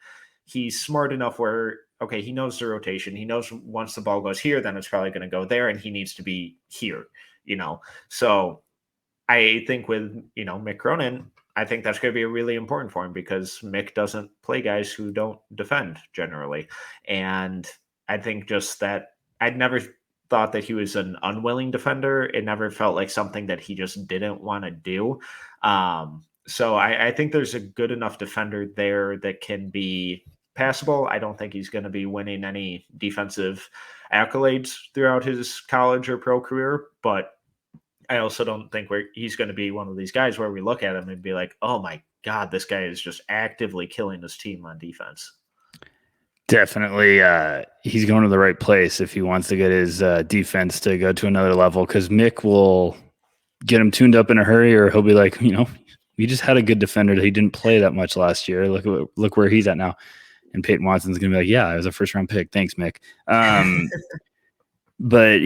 he's smart enough where, okay, he knows the rotation. He knows once the ball goes here, then it's probably going to go there and he needs to be here, So I think with, Mick Cronin, I think that's going to be really important for him because Mick doesn't play guys who don't defend generally. And I think just that I'd never thought that he was an unwilling defender. It never felt like something that he just didn't want to do. So I think there's a good enough defender there that can be passable. I don't think he's going to be winning any defensive accolades throughout his college or pro career, but I also don't think he's going to be one of these guys where we look at him and be like, oh my God, this guy is just actively killing his team on defense. Definitely. He's going to the right place if he wants to get his defense to go to another level because Mick will get him tuned up in a hurry or he'll be like, we just had a good defender that he didn't play that much last year. Look where he's at now. And Peyton Watson's going to be like, yeah, I was a first round pick. Thanks, Mick. But,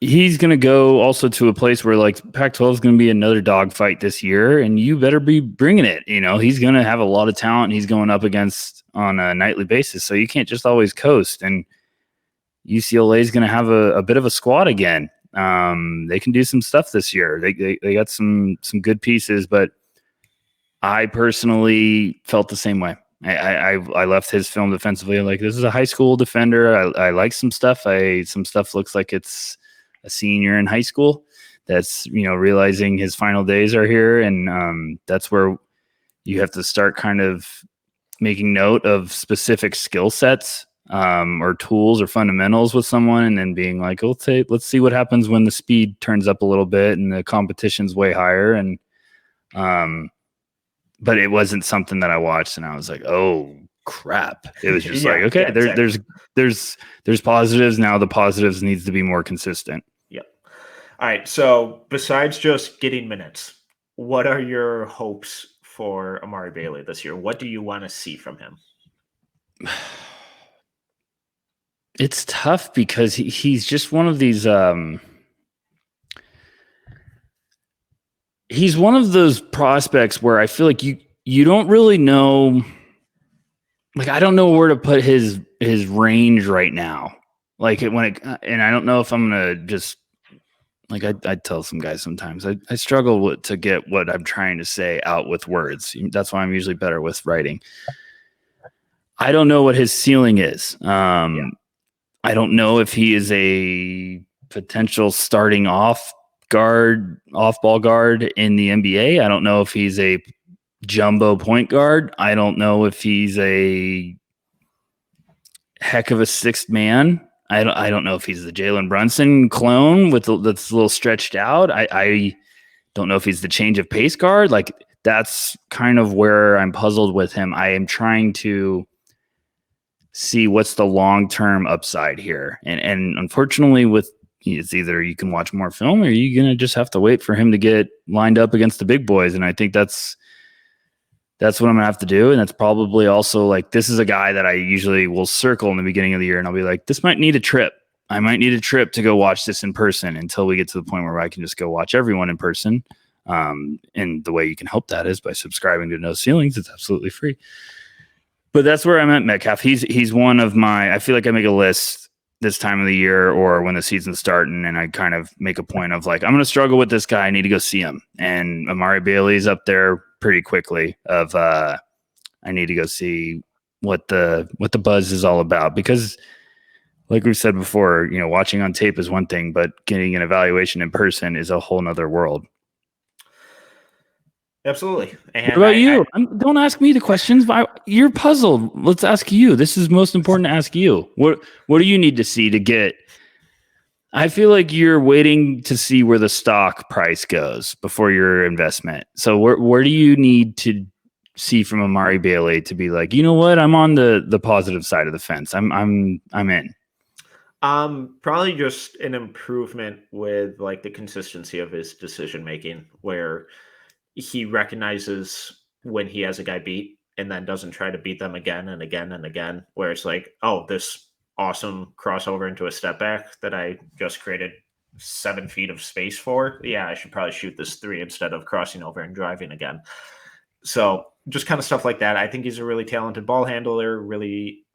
he's going to go also to a place where like Pac-12 is going to be another dogfight this year and you better be bringing it. He's going to have a lot of talent he's going up against on a nightly basis. So you can't just always coast and UCLA is going to have a bit of a squad again. They can do some stuff this year. They got some good pieces, but I personally felt the same way. I left his film defensively. Like this is a high school defender. I like some stuff. Some stuff looks like it's a senior in high school that's, realizing his final days are here. And that's where you have to start kind of making note of specific skill sets or tools or fundamentals with someone. And then being like, let's see what happens when the speed turns up a little bit and the competition's way higher. And, but it wasn't something that I watched and I was like, oh crap. It was just like, okay, there's positives. Now the positives needs to be more consistent. Yep. All right. So besides just getting minutes, what are your hopes for Amari Bailey this year? What do you want to see from him? It's tough because he's just one of these, he's one of those prospects where I feel like you don't really know. Like, I don't know where to put his range right now. Like and I don't know if I'm going to just like, I tell some guys sometimes I struggle to get what I'm trying to say out with words. That's why I'm usually better with writing. I don't know what his ceiling is. I don't know if he is a potential starting off ball guard in the NBA. I don't know if he's a jumbo point guard. I don't know if he's a heck of a sixth man. I don't know if he's the Jalen Brunson clone that's a little stretched out. I don't know if he's the change of pace guard. Like that's kind of where I'm puzzled with him. I am trying to see what's the long-term upside here. And unfortunately it's either you can watch more film or you're going to just have to wait for him to get lined up against the big boys. And I think that's what I'm gonna have to do. And that's probably also like, this is a guy that I usually will circle in the beginning of the year and I'll be like, this might need a trip. I might need a trip to go watch this in person until we get to the point where I can just go watch everyone in person. And the way you can help that is by subscribing to No Ceilings. It's absolutely free. But that's where I'm at Metcalf. He's one of my, I feel like I make a list this time of the year or when the season's starting and I kind of make a point of like, I'm going to struggle with this guy. I need to go see him. And Amari Bailey's up there pretty quickly of, I need to go see what the buzz is all about, because like we've said before, watching on tape is one thing, but getting an evaluation in person is a whole nother world. Absolutely. And what about you? Don't ask me the questions. You're puzzled. Let's ask you. This is most important to ask you. What do you need to see to get? I feel like you're waiting to see where the stock price goes before your investment. So where do you need to see from Amari Bailey to be like, you know what? I'm on the positive side of the fence. I'm in. Probably just an improvement with like the consistency of his decision making, where he recognizes when he has a guy beat and then doesn't try to beat them again and again and again, where it's like, oh, this awesome crossover into a step back that I just created 7 feet of space for. Yeah, I should probably shoot this 3 instead of crossing over and driving again. So just kind of stuff like that. I think he's a really talented ball handler, really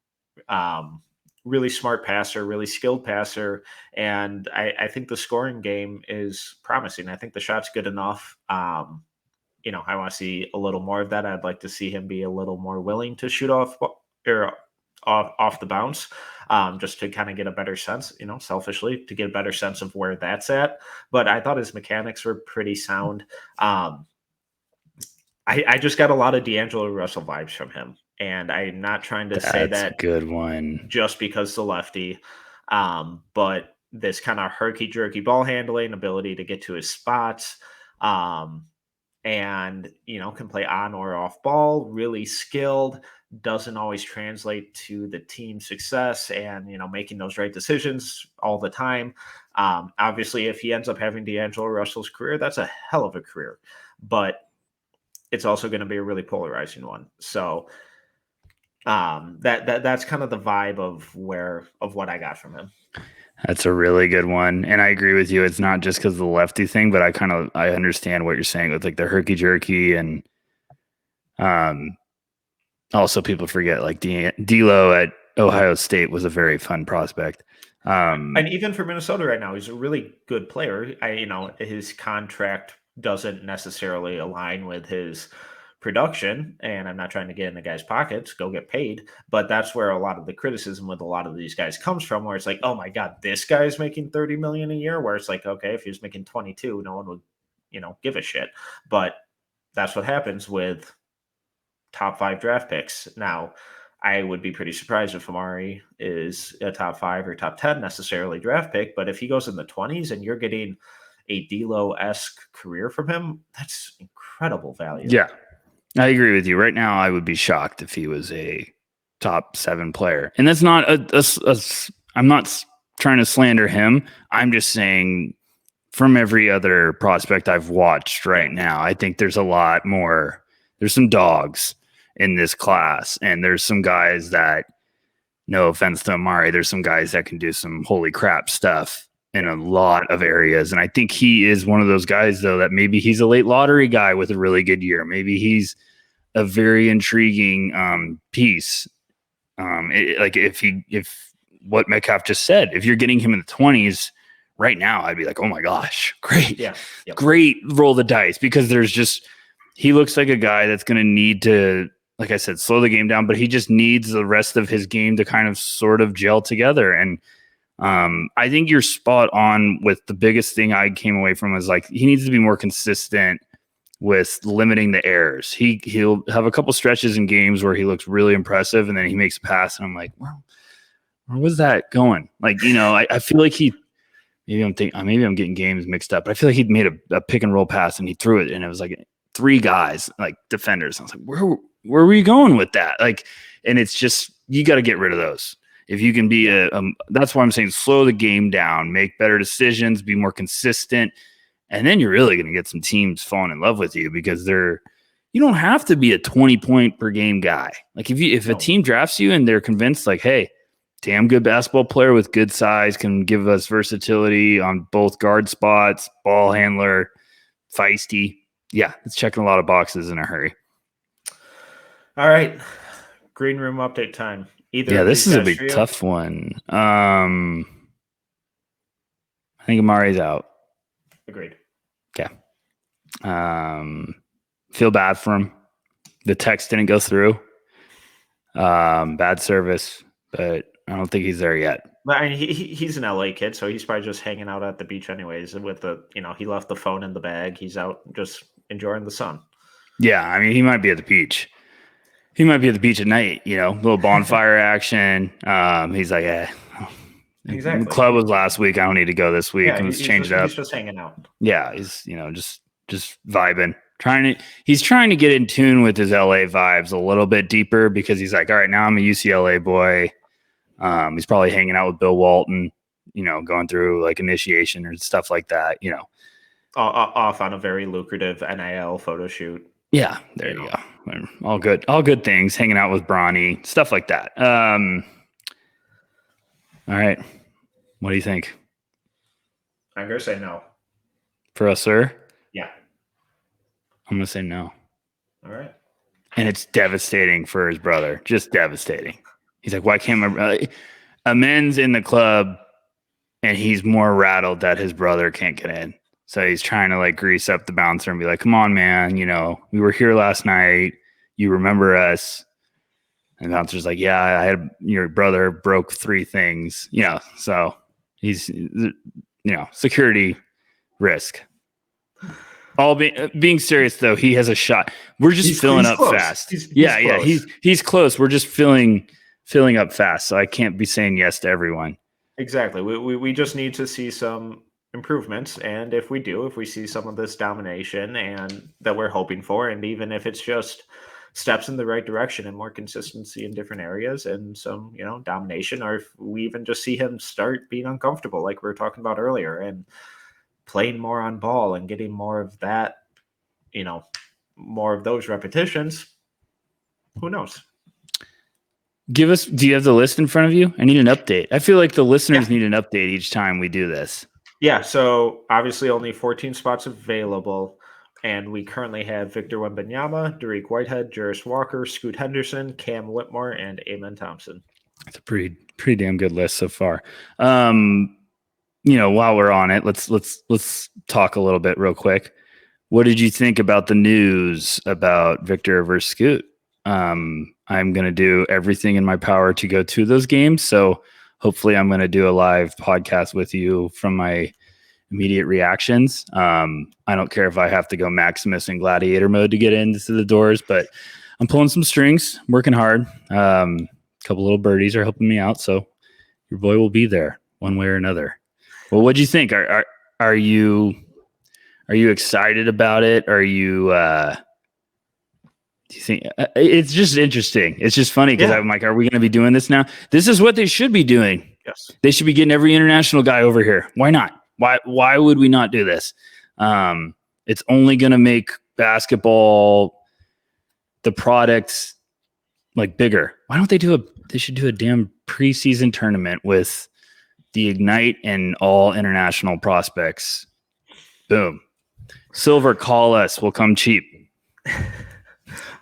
smart passer, really skilled passer. And I think the scoring game is promising. I think the shot's good enough. I want to see a little more of that. I'd like to see him be a little more willing to shoot off the bounce, just to kind of get a better sense, selfishly, to get a better sense of where that's at. But I thought his mechanics were pretty sound. I just got a lot of D'Angelo Russell vibes from him. And I'm not trying to say that a good one just because the lefty, but this kind of herky-jerky ball handling, ability to get to his spots, and can play on or off ball, really skilled, doesn't always translate to the team success and making those right decisions all the time. Obviously, if he ends up having D'Angelo Russell's career, that's a hell of a career, but it's also going to be a really polarizing one. So that's kind of the vibe of what I got from him. That's a really good one. And I agree with you. It's not just because of the lefty thing, but I understand what you're saying with like the herky jerky. And also people forget like D'Lo at Ohio State was a very fun prospect. And even for Minnesota right now, he's a really good player. His contract doesn't necessarily align with his production, and I'm not trying to get in the guy's pockets, go get paid, but that's where a lot of the criticism with a lot of these guys comes from, where it's like, oh my God, this guy's making 30 million a year, where it's like, okay, if he was making 22, no one would, give a shit. But that's what happens with top 5 draft picks. Now, I would be pretty surprised if Amari is a top 5 or top 10 necessarily draft pick, but if he goes in the 20s and you're getting a D'Lo-esque career from him, that's incredible value. Yeah. I agree with you. Right now, I would be shocked if he was a top 7 player. And that's not I'm not trying to slander him. I'm just saying from every other prospect I've watched right now, I think there's a lot more. There's some dogs in this class. And there's some guys that, no offense to Amari, there's some guys that can do some holy crap stuff in a lot of areas. And I think he is one of those guys, though, that maybe he's a late lottery guy with a really good year. Maybe he's a very intriguing piece. If what Metcalf just said, if you're getting him in the 20s right now, I'd be like, oh my gosh, great. Yeah. Yep. Great. Roll the dice, because he looks like a guy that's going to need to, like I said, slow the game down, but he just needs the rest of his game to kind of sort of gel together. And I think you're spot on with the biggest thing I came away from was like, he needs to be more consistent with limiting the errors. He'll have a couple stretches in games where he looks really impressive, and then he makes a pass, and I'm like, where was that going? Like, I feel like maybe I'm getting games mixed up, but I feel like he'd made a pick and roll pass and he threw it, and it was like 3 guys, like defenders. I was like, where were you going with that? Like, and it's just you got to get rid of those. If you can be that's why I'm saying slow the game down, make better decisions, be more consistent. And then you're really going to get some teams falling in love with you because you don't have to be a 20-point per game guy. Like if a team drafts you and they're convinced like, hey, damn good basketball player with good size, can give us versatility on both guard spots, ball handler, feisty. Yeah, it's checking a lot of boxes in a hurry. All right. Green room update time. This is a big tough one. I think Amari's out. Agreed. Okay. Feel bad for him. The text didn't go through. Bad service, but I don't think he's there yet. But I mean, he's an LA kid, so he's probably just hanging out at the beach anyways. With he left the phone in the bag. He's out just enjoying the sun. Yeah, I mean, he might be at the beach. He might be at the beach at night, little bonfire action. He's like, exactly. The club was last week. I don't need to go this week. Let's change it up. He's just hanging out. Yeah, he's just vibing. He's trying to get in tune with his LA vibes a little bit deeper because he's like, all right, now I'm a UCLA boy. He's probably hanging out with Bill Walton, going through like initiation or stuff like that, Off on a very lucrative NIL photo shoot. Yeah, there you go. All good things. Hanging out with Bronny, stuff like that. All right, what do you think? I'm gonna say no. For us, sir? Yeah. I'm gonna say no. All right. And it's devastating for his brother. Just devastating. He's like, why can't a man's in the club and he's more rattled that his brother can't get in. So he's trying to like grease up the bouncer and be like, come on, man. We were here last night. You remember us. And the bouncer's like, yeah, your brother broke 3 things. So he's, security risk. All being serious though, he has a shot. We're just filling up close. Fast. He's close. We're just filling up fast. So I can't be saying yes to everyone. Exactly. We just need to see some improvements, and if we see some of this domination and that we're hoping for, and even if it's just steps in the right direction and more consistency in different areas and some domination, or if we even just see him start being uncomfortable like we were talking about earlier and playing more on ball and getting more of that, more of those repetitions, who knows? Do you have the list in front of you? I need an update. I feel like the listeners need an update each time we do this. Yeah, so obviously only 14 spots available, and we currently have Victor Wembanyama, Derek Whitehead, Jarris Walker, Scoot Henderson, Cam Whitmore, and Amen Thompson. It's a pretty damn good list so far. While we're on it, let's talk a little bit real quick. What did you think about the news about Victor versus Scoot? I'm going to do everything in my power to go to those games. So hopefully I'm going to do a live podcast with you from my immediate reactions. I don't care if I have to go Maximus and Gladiator mode to get into the doors, but I'm pulling some strings, working hard. A couple little birdies are helping me out. So your boy will be there one way or another. Well, what do you think? Are you excited about it? Are you, do you think it's just interesting? It's just funny because I'm like, are we going to be doing this now? This is what they should be doing. Yes. They should be getting every international guy over here. Why not? Why would we not do this? It's only going to make basketball, the products, like bigger. Why don't they they should do a damn preseason tournament with the Ignite and all international prospects. Boom. Silver, call us. We'll come cheap.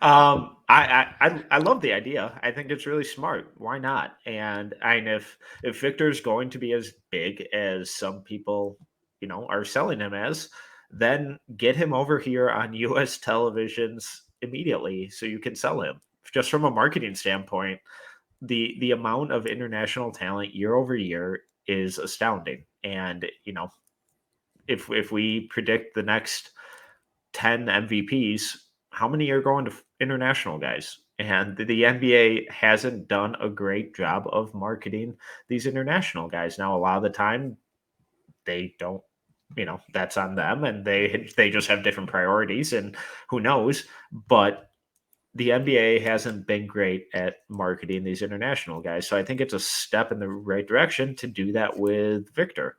I love the idea. I think it's really smart. Why not? And if Victor's going to be as big as some people, are selling him as, then get him over here on US televisions immediately so you can sell him. Just from a marketing standpoint, the amount of international talent year over year is astounding. And, if we predict the next 10 MVPs, how many are going to international guys? And the NBA hasn't done a great job of marketing these international guys. Now, a lot of the time they don't, that's on them, and they just have different priorities, and who knows, but the NBA hasn't been great at marketing these international guys. So I think it's a step in the right direction to do that with Victor.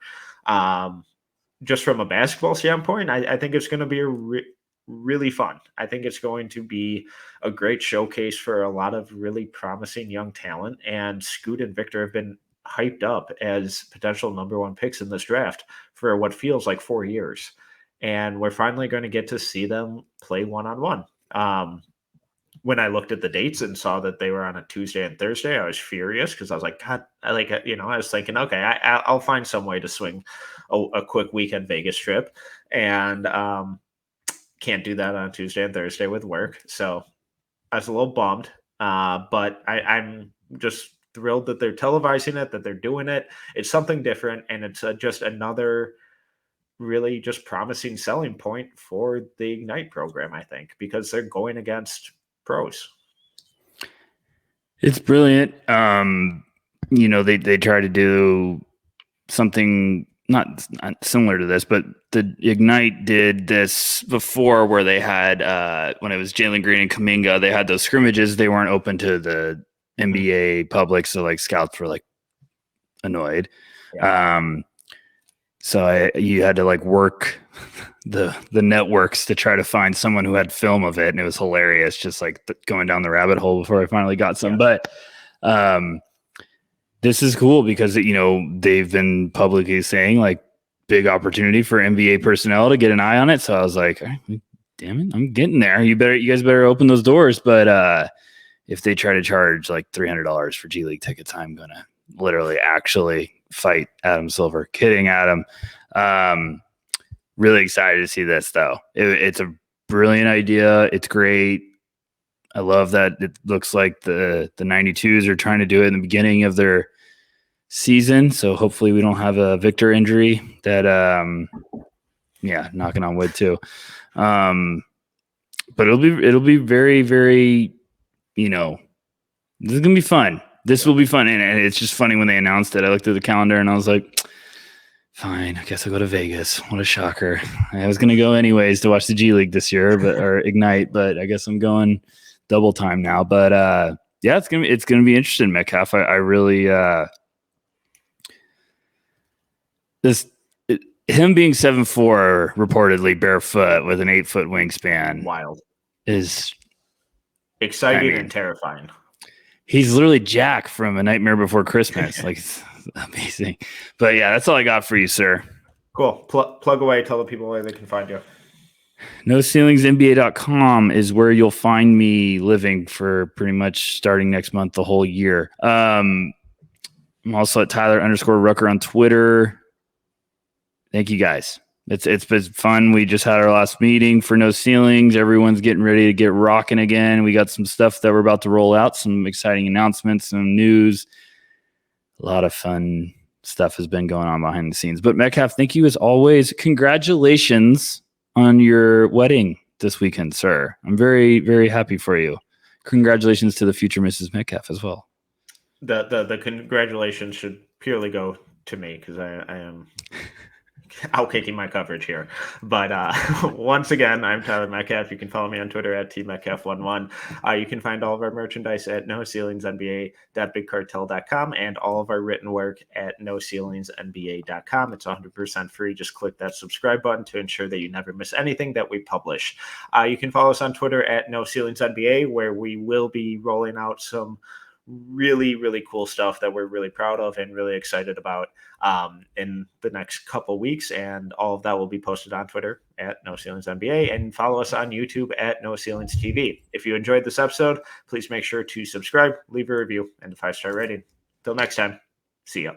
Just from a basketball standpoint, I think it's going to be really fun. I think it's going to be a great showcase for a lot of really promising young talent. And Scoot and Victor have been hyped up as potential number one picks in this draft for what feels like 4 years. And we're finally going to get to see them play one-on-one. When I looked at the dates and saw that they were on a Tuesday and Thursday, I was furious because I was like, God, I was thinking, okay, I'll find some way to swing a quick weekend Vegas trip, and can't do that on Tuesday and Thursday with work. So I was a little bummed, but I'm just thrilled that they're televising it, that they're doing it. It's something different, and it's just another really just promising selling point for the Ignite program, I think, because they're going against pros. It's brilliant. They try to do something not similar to this, but the Ignite did this before where they had when it was Jalen Green and Kuminga, they had those scrimmages. They weren't open to the NBA public, so like scouts were like annoyed. Yeah. So you had to like work the networks to try to find someone who had film of it, and it was hilarious, just like going down the rabbit hole before I finally got some. Yeah. But this is cool because they've been publicly saying like big opportunity for NBA personnel to get an eye on it. So I was like, damn it, I'm getting there. You guys better open those doors. But if they try to charge like $300 for G League tickets, I'm gonna literally actually fight Adam Silver. Kidding, Adam. Really excited to see this though. It's a brilliant idea. It's great. I love that it looks like the 92s are trying to do it in the beginning of their season. So hopefully we don't have a Victor injury that, knocking on wood too. But it'll be very, very, this is going to be fun. This will be fun. And it's just funny when they announced it, I looked at the calendar and I was like, fine, I guess I'll go to Vegas. What a shocker. I was going to go anyways to watch the G League this year, or Ignite, but I guess I'm going double time now. But it's going to be interesting, Metcalf. I really him being 7'4", reportedly barefoot with an 8-foot wingspan, wild, is exciting and terrifying. He's literally Jack from A Nightmare Before Christmas. Like, it's amazing. But yeah, that's all I got for you, sir. Cool. Plug away. Tell the people where they can find you. NoCeilingsNBA.com is where you'll find me living for pretty much starting next month, the whole year. I'm also at Tyler_Rucker on Twitter. Thank you guys. It's been fun. We just had our last meeting for No Ceilings. Everyone's getting ready to get rocking again. We got some stuff that we're about to roll out, some exciting announcements, some news. A lot of fun stuff has been going on behind the scenes. But Metcalf, thank you as always. Congratulations on your wedding this weekend, sir. I'm very, very happy for you. Congratulations to the future Mrs. Metcalf as well. The congratulations should purely go to me because I am outkicking my coverage here. But once again, I'm Tyler Metcalf. You can follow me on Twitter at tmetcalf11. You can find all of our merchandise at NoCeilingsNBA.BigCartel.com and all of our written work at NoCeilingsNBA.com. It's 100% free. Just click that subscribe button to ensure that you never miss anything that we publish. You can follow us on Twitter at NoCeilingsNBA, where we will be rolling out some really, really cool stuff that we're really proud of and really excited about in the next couple weeks. And all of that will be posted on Twitter at No Ceilings NBA, and follow us on YouTube at No Ceilings TV. If you enjoyed this episode, please make sure to subscribe, leave a review, and a 5-star rating. Till next time, see ya.